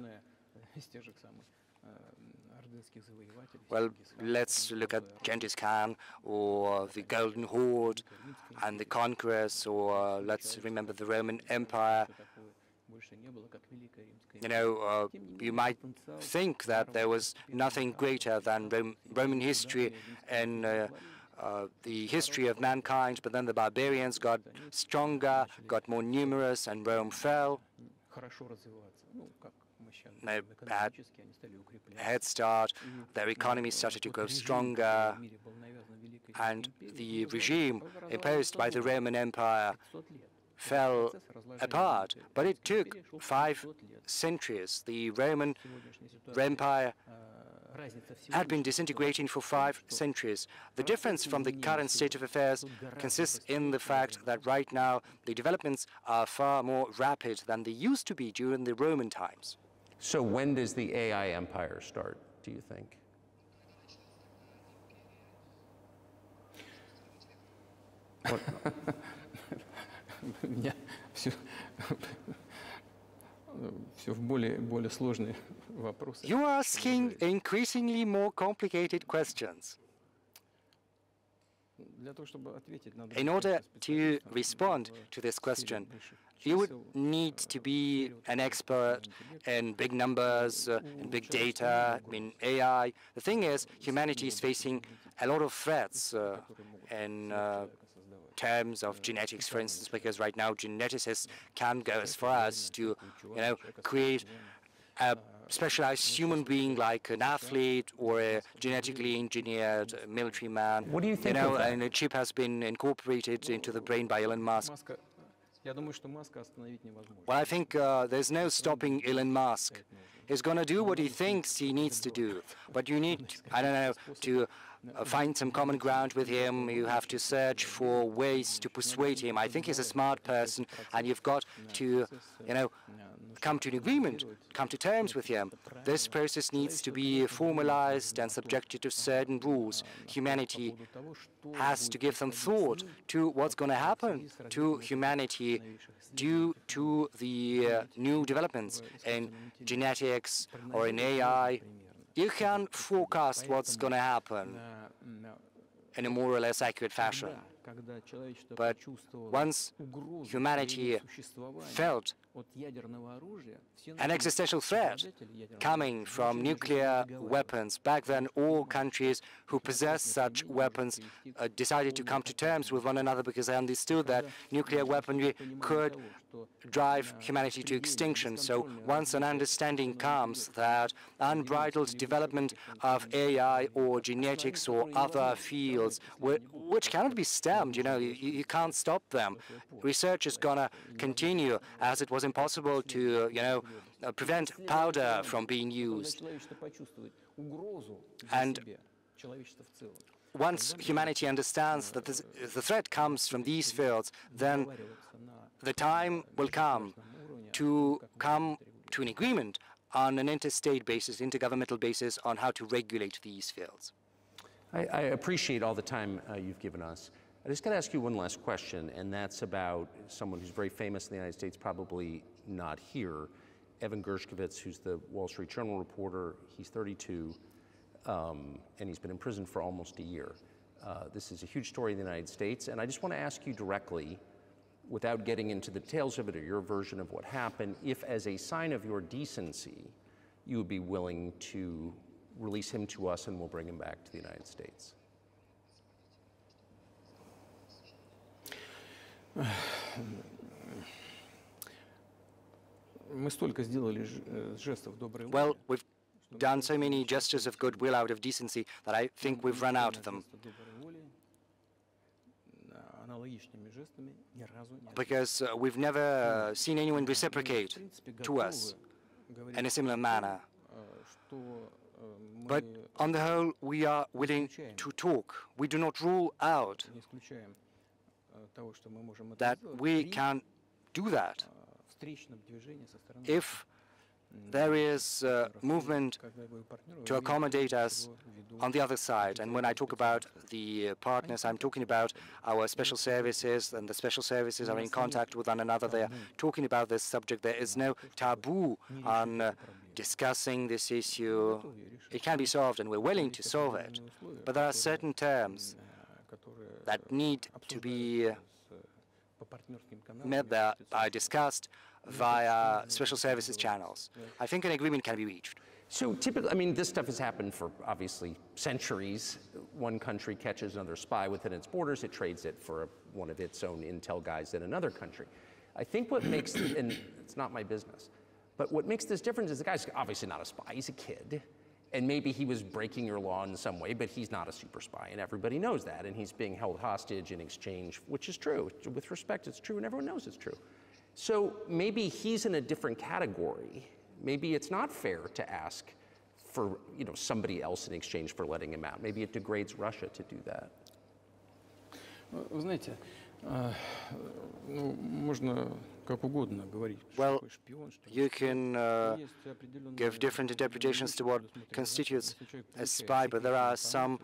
C: Well, let's look at Genghis Khan, or the Golden Horde and the conquerors, or let's remember the Roman Empire. You know, you might think that there was nothing greater than Roman history and the history of mankind, but then the barbarians got stronger, got more numerous, and Rome fell. They had a head start, their economy started to grow stronger, and the regime imposed by the Roman Empire fell apart. But it took 5 centuries. The Roman Empire had been disintegrating for 5 centuries. The difference from the current state of affairs consists in the fact that right now the developments are far more rapid than they used to be during the Roman times.
A: So when does the AI empire start, do you think?
C: You're asking increasingly more complicated questions. In order to respond to this question, you would need to be an expert in big numbers, in big data, in AI. The thing is, humanity is facing a lot of threats in terms of genetics, for instance, because right now geneticists can go as far as to, create a specialized human being like an athlete or a genetically engineered military man.
A: What do you think of that?
C: And a chip has been incorporated into the brain by Elon Musk. Well, I think there's no stopping Elon Musk. He's going to do what he thinks he needs to do. But you need, I don't know, to find some common ground with him. You have to search for ways to persuade him. I think he's a smart person, and you've got to, come to an agreement, come to terms with him. This process needs to be formalized and subjected to certain rules. Humanity has to give some thought to what's going to happen to humanity due to the new developments in genetics or in AI. You can forecast what's going to happen in a more or less accurate fashion. But once humanity felt an existential threat coming from nuclear weapons, back then all countries who possessed such weapons decided to come to terms with one another because they understood that nuclear weaponry could drive humanity to extinction. So once an understanding comes that unbridled development of AI or genetics or other fields, which cannot be stemmed, you can't stop them. Research is going to continue, as it was impossible to, prevent powder from being used. And once humanity understands that the threat comes from these fields, then the time will come to an agreement on an interstate basis, intergovernmental basis, on how to regulate these fields.
A: I appreciate all the time you've given us. I just got to ask you one last question, and that's about someone who's very famous in the United States, probably not here, Evan Gershkovich, who's the Wall Street Journal reporter. He's 32, and he's been in prison for almost a year. This is a huge story in the United States, and I just want to ask you directly, without getting into the details of it or your version of what happened, if as a sign of your decency, you would be willing to release him to us and we'll bring him back to the United States.
C: Well, we've done so many gestures of goodwill out of decency that I think we've run out of them. Because we've never seen anyone reciprocate to us in a similar manner. But on the whole, we are willing to talk. We do not rule out that we can do that if there is movement to accommodate us on the other side. And when I talk about the partners, I'm talking about our special services, and the special services are in contact with one another. They're talking about this subject. There is no taboo on discussing this issue. It can be solved, and we're willing to solve it. But there are certain terms that need to be met, that are discussed via special services channels. I think an agreement can be reached.
A: So typically, I mean, this stuff has happened for obviously centuries. One country catches another spy within its borders, it trades it for one of its own intel guys in another country. I think what makes, and it's not my business, but what makes this difference is the guy's obviously not a spy, he's a kid. And maybe he was breaking your law in some way, but he's not a super spy, and everybody knows that, and he's being held hostage in exchange, which is true. With respect, it's true, and everyone knows it's true. So maybe he's in a different category. Maybe it's not fair to ask for somebody else in exchange for letting him out. Maybe it degrades Russia to do that.
C: Well, you can give different interpretations to what constitutes a spy, but there are some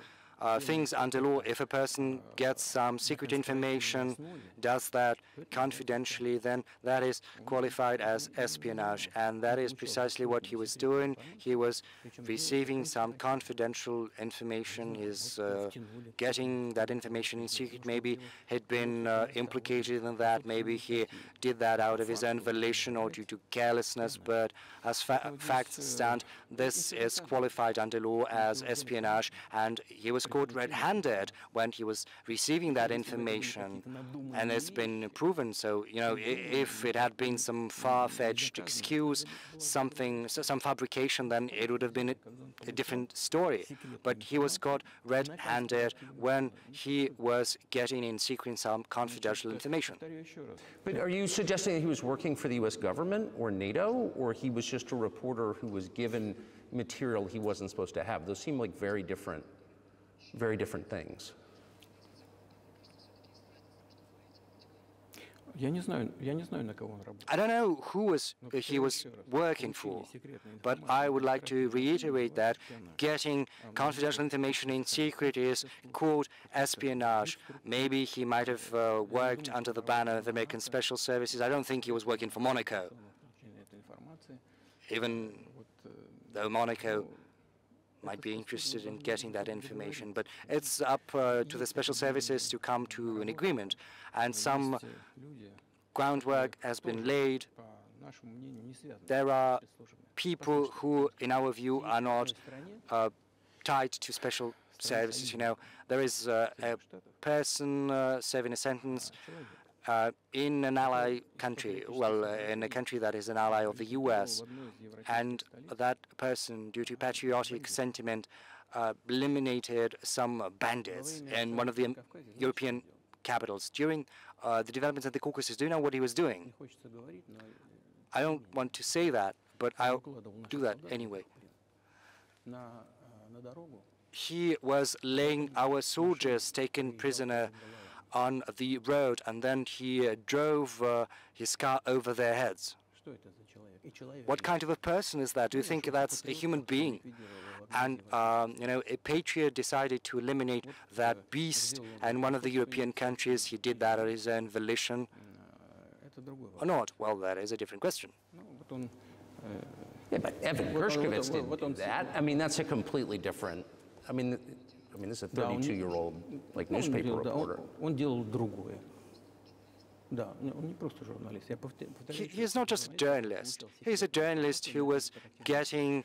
C: things under law. If a person gets some secret information, does that confidentially, then that is qualified as espionage, and that is precisely what he was doing. He was receiving some confidential information. He's getting that information in secret. Maybe he'd been implicated in that. Maybe he did that out of his own volition or due to carelessness, but as facts stand, this is qualified under law as espionage, and he was caught red-handed when he was receiving that information, and it's been proven. So, you know, if it had been some far-fetched excuse, some fabrication, then it would have been a different story. But he was caught red-handed when he was getting in secret some confidential information.
A: But are you suggesting that he was working for the U.S. government or NATO, or he was just a reporter who was given material he wasn't supposed to have? Those seem like very different things.
C: I don't know who he was working for, but I would like to reiterate that getting confidential information in secret is called espionage. Maybe he might have worked under the banner of American Special Services. I don't think he was working for Monaco, even though Monaco might be interested in getting that information. But it's up to the special services to come to an agreement, and some groundwork has been laid. There are people who, in our view, are not tied to special services. You know, there is a person serving a sentence in an ally country, well, in a country that is an ally of the US, and that person, due to patriotic sentiment, eliminated some bandits in one of the European capitals. During the developments of the Caucasus, do you know what he was doing? I don't want to say that, but I'll do that anyway. He was laying our soldiers taken prisoner on the road, and then he drove his car over their heads. What kind of a person is that? Do you think that's a human being? And, you know, a patriot decided to eliminate that beast, and one of the European countries, he did that at his own volition, or not? Well, that is a different question.
A: Yeah, but Evan Gershkovich didn't do that. I mean, that's a completely different, I mean, this is a 32-year-old, like, newspaper reporter.
C: He is not just a journalist. He's a journalist who was getting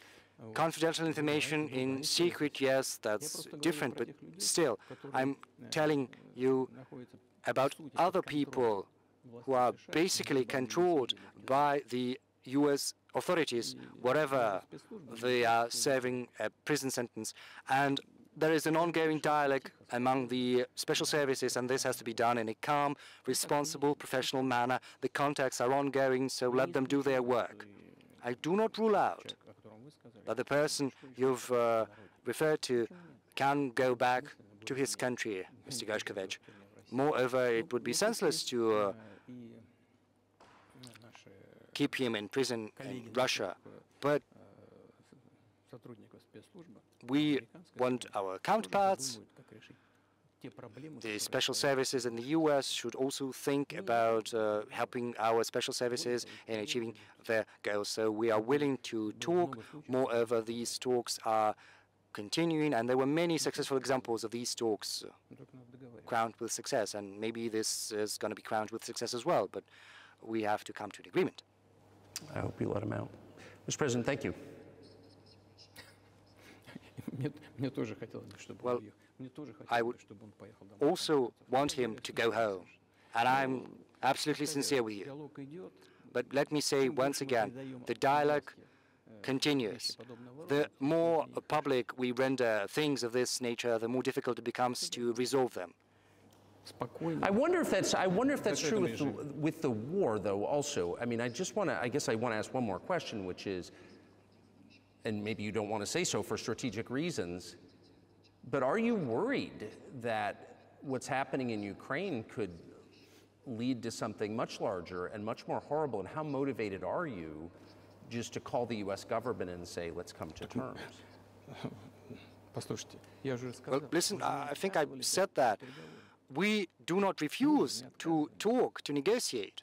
C: confidential information in secret. Yes, that's different, but still, I'm telling you about other people who are basically controlled by the US authorities, whatever they are serving a prison sentence. And there is an ongoing dialogue among the special services, and this has to be done in a calm, responsible, professional manner. The contacts are ongoing, so let them do their work. I do not rule out that the person you've referred to can go back to his country, Mr. Gershkovich. Moreover, it would be senseless to keep him in prison in Russia, but we want our counterparts. The special services in the US should also think about helping our special services in achieving their goals. So we are willing to talk. Moreover, these talks are continuing, and there were many successful examples of these talks crowned with success, and maybe this is going to be crowned with success as well, but we have to come to an agreement.
A: I hope you let him out. Mr. President, thank you.
C: Well, I would also want him to go home, and I'm absolutely sincere with you. But let me say once again, the dialogue continues. The more public we render things of this nature, the more difficult it becomes to resolve them.
A: I wonder if that's true with the war, though. Also, I mean, I guess I want to ask one more question, which is, and maybe you don't want to say so for strategic reasons, but are you worried that what's happening in Ukraine could lead to something much larger and much more horrible? And how motivated are you just to call the U.S. government and say, let's come to terms?
C: Well, listen, I think I said that. We do not refuse to talk, to negotiate.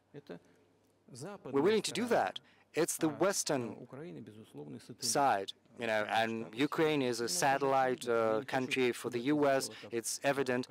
C: We're willing to do that. It's the Western side, you know, and Ukraine is a satellite country for the US. It's evident.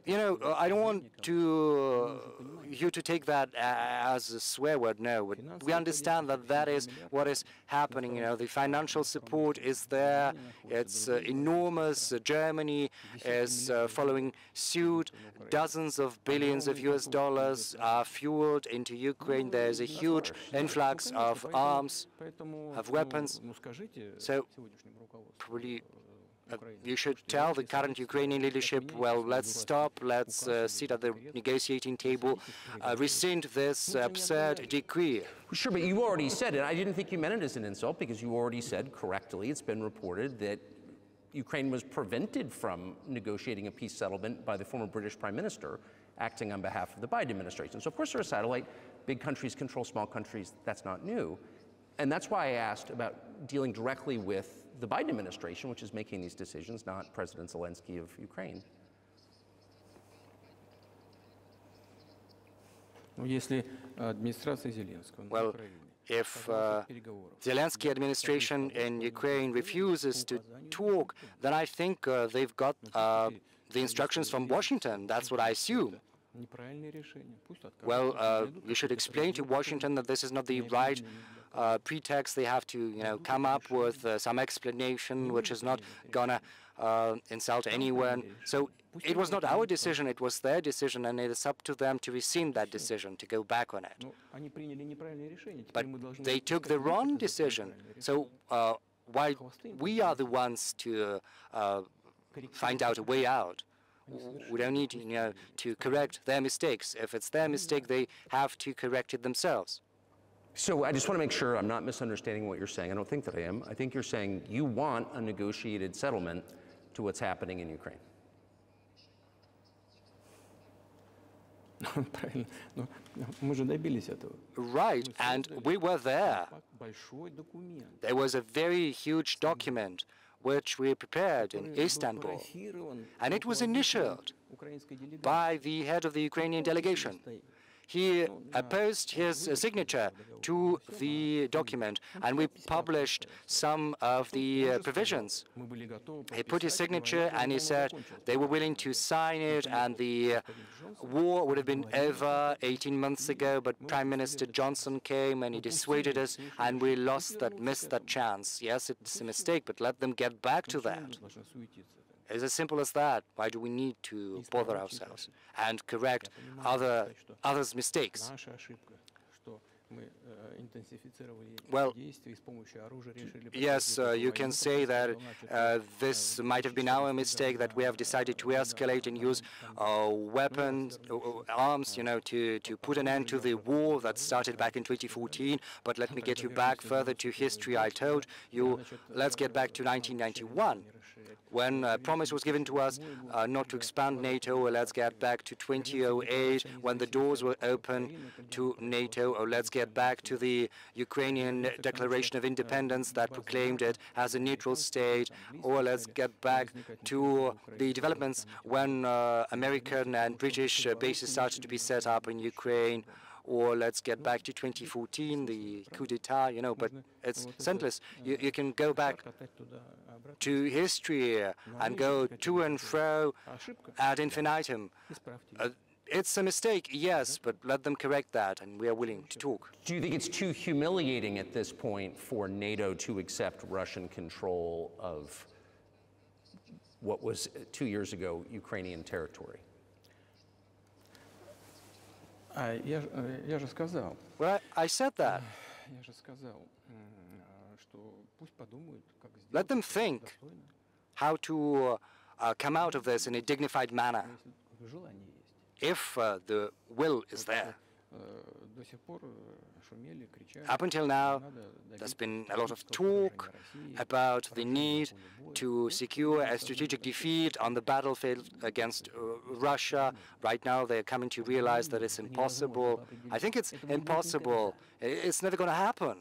C: You know, I don't want you to take that as a swear word, no. But we understand that that is what is happening. You know, the financial support is there. It's enormous. Germany is following suit. Dozens of billions of US dollars are fueled into Ukraine. There's a huge influx of arms, of weapons. So probably you should tell the current Ukrainian leadership, well, let's stop, let's sit at the negotiating table, rescind this absurd decree.
A: Sure, but you already said it. I didn't think you meant it as an insult, because you already said correctly, it's been reported that Ukraine was prevented from negotiating a peace settlement by the former British Prime Minister acting on behalf of the Biden administration. So of course they're a satellite. Big countries control small countries. That's not new. And that's why I asked about dealing directly with the Biden administration, which is making these decisions, not President Zelensky of Ukraine.
C: Well, if Zelensky administration in Ukraine refuses to talk, then I think they've got the instructions from Washington. That's what I assume. Well, you should explain to Washington that this is not the right pretext. They have to, you know, come up with some explanation which is not gonna insult anyone. So it was not our decision, it was their decision, and it is up to them to rescind that decision, to go back on it. But they took the wrong decision. So why we are the ones to find out a way out? We don't need, you know, to correct their mistakes. If it's their mistake, they have to correct it themselves.
A: So I just want to make sure I'm not misunderstanding what you're saying. I don't think that I am. I think you're saying you want a negotiated settlement to what's happening in Ukraine.
C: Right, and we were there. There was a very huge document which we prepared in Istanbul, and it was initialed by the head of the Ukrainian delegation. He opposed his signature to the document, and we published some of the provisions. He put his signature, and he said they were willing to sign it, and the war would have been over 18 months ago, but Prime Minister Johnson came and he dissuaded us, and we missed that chance. Yes, it's a mistake, but let them get back to that. It's as simple as that. Why do we need to bother ourselves and correct others' mistakes? Well, yes, you can say that this might have been our mistake, that we have decided to escalate and use weapons, arms, you know, to put an end to the war that started back in 2014. But let me get you back further to history. I told you, let's get back to 1991. When a promise was given to us not to expand NATO, or let's get back to 2008, when the doors were open to NATO, or let's get back to the Ukrainian Declaration of Independence that proclaimed it as a neutral state, or let's get back to the developments when American and British bases started to be set up in Ukraine, or let's get back to 2014, the coup d'etat, you know, but it's senseless. You can go back to history and go to and fro ad infinitum. It's a mistake, yes, but let them correct that, and we are willing to talk.
A: Do you think it's too humiliating at this point for NATO to accept Russian control of what was 2 years ago Ukrainian territory?
C: Well, I said that. Let them think how to come out of this in a dignified manner, if the will is there. Up until now, there's been a lot of talk about the need to secure a strategic defeat on the battlefield against Russia. Right now, they're coming to realize that it's impossible. I think it's impossible. It's never going to happen,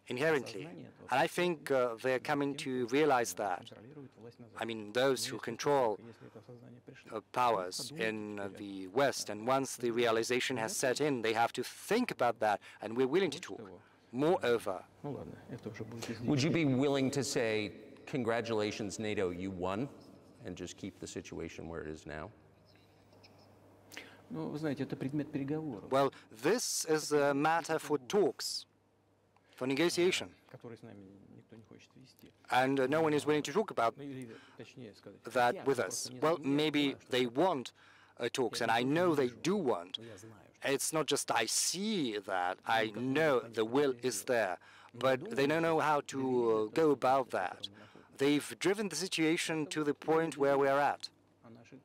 C: inherently. And I think they're coming to realize that. I mean, those who control powers in the West, and once the realization has set in, they have to think about that, and we're willing to talk. Moreover,
A: would you be willing to say, congratulations, NATO, you won? and just keep the situation where it is now?
D: Ну, вы знаете, это предмет переговоров,
C: Well, this is a matter for talks, for negotiation,
D: который с нами никто не хочет вести.
C: and no one is willing to talk about
D: Ну, или, точнее сказать,
C: that
D: хотят,
C: with
D: но
C: us.
D: просто не
C: Well,
D: знаю,
C: maybe
D: что
C: they want talks, and I know they do want.
D: я знаю,
C: It's not just I see that, I know the will is there, but they don't know how to go about that. They've driven the situation to the point where we're at.
D: а наши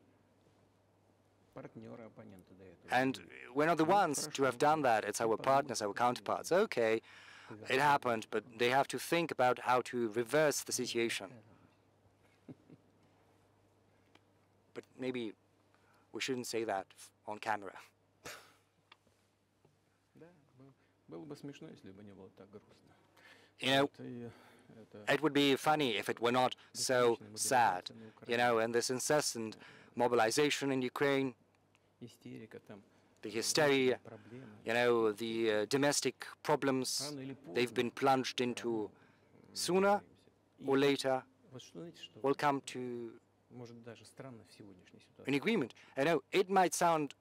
D: партнеры, оппоненты до этого.
C: And we're not the ones to have done that, it's our partners, our counterparts. Okay, it happened, but they have to think about how to reverse the situation. But maybe we shouldn't say that on camera.
D: Да, было бы смешно, если бы не было так грустно.
C: You know,
D: Вот, и это
C: it would be funny if it were not so sad. You know, and this incessant mobilization in Ukraine,
D: истерика там,
C: the hysteria,
D: проблемы.
C: you know, the domestic problems
D: Рано или
C: they've been
D: поздно
C: plunged into, sooner or later
D: вот что, знаете, что
C: will come to
D: может даже странно в сегодняшней
C: an
D: ситуации.
C: agreement. I know it might sound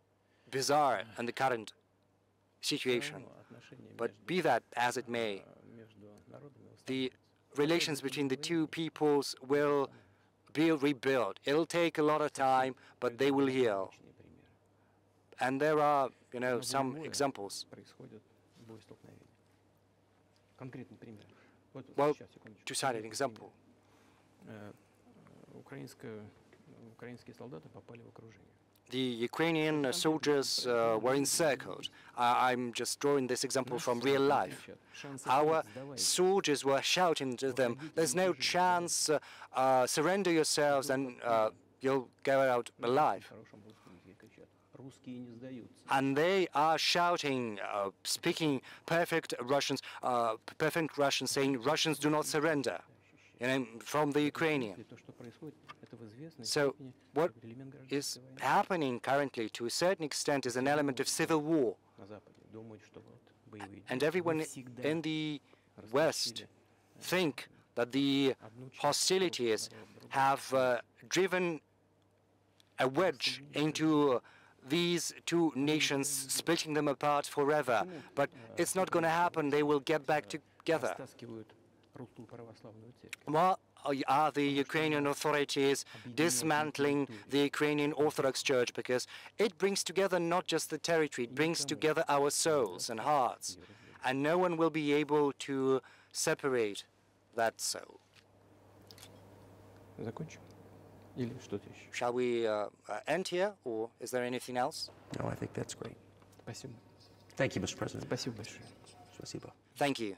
C: bizarre in the current situation,
D: Всё равно отношения
C: but
D: между,
C: be that as it may,
D: между народами
C: the relations between the two peoples will be rebuilt. It'll take a lot of time, but they will heal.
D: установлены примеры.
C: And there are, you know,
D: На
C: some
D: поле боя
C: examples.
D: происходят боестолкновения. Конкретный пример. Вот
C: Well,
D: сейчас, секундочку.
C: to cite an
D: Конкретный
C: example,
D: пример. Украинские солдаты попали в окружение.
C: the Ukrainian soldiers were encircled. I'm just drawing this example from real life. Our soldiers were shouting to them, there's no chance, surrender yourselves and you'll go out alive.
D: На хорошем русском языке кричат: русские не сдаются.
C: And they are shouting, speaking perfect Russian, saying Russians do not surrender, you know, from the Ukrainian.
D: И то, что происходит, это в известной
C: So
D: степени
C: what
D: элемент
C: is
D: гражданской войны
C: happening currently, to a certain extent, is an element of civil war.
D: на Западе. Думают, что вот боевые
C: And
D: действия
C: everyone
D: всегда
C: in the West think that the hostilities have driven a wedge into these two nations, splitting them apart forever. But it's not going to happen. They will get back together.
D: растаскивают русскую православную церковь.
C: Why are the Ukrainian authorities dismantling the Ukrainian Orthodox Church? Because it brings together not just the territory, it brings together our souls and hearts. And no one will be able to separate that soul.
D: Закончим? Или что-то еще?
C: Shall we end here, or is there anything else?
A: No, I think that's great.
D: Спасибо.
A: Thank you, Mr. President.
D: Спасибо большое.
A: Спасибо.
C: Thank you.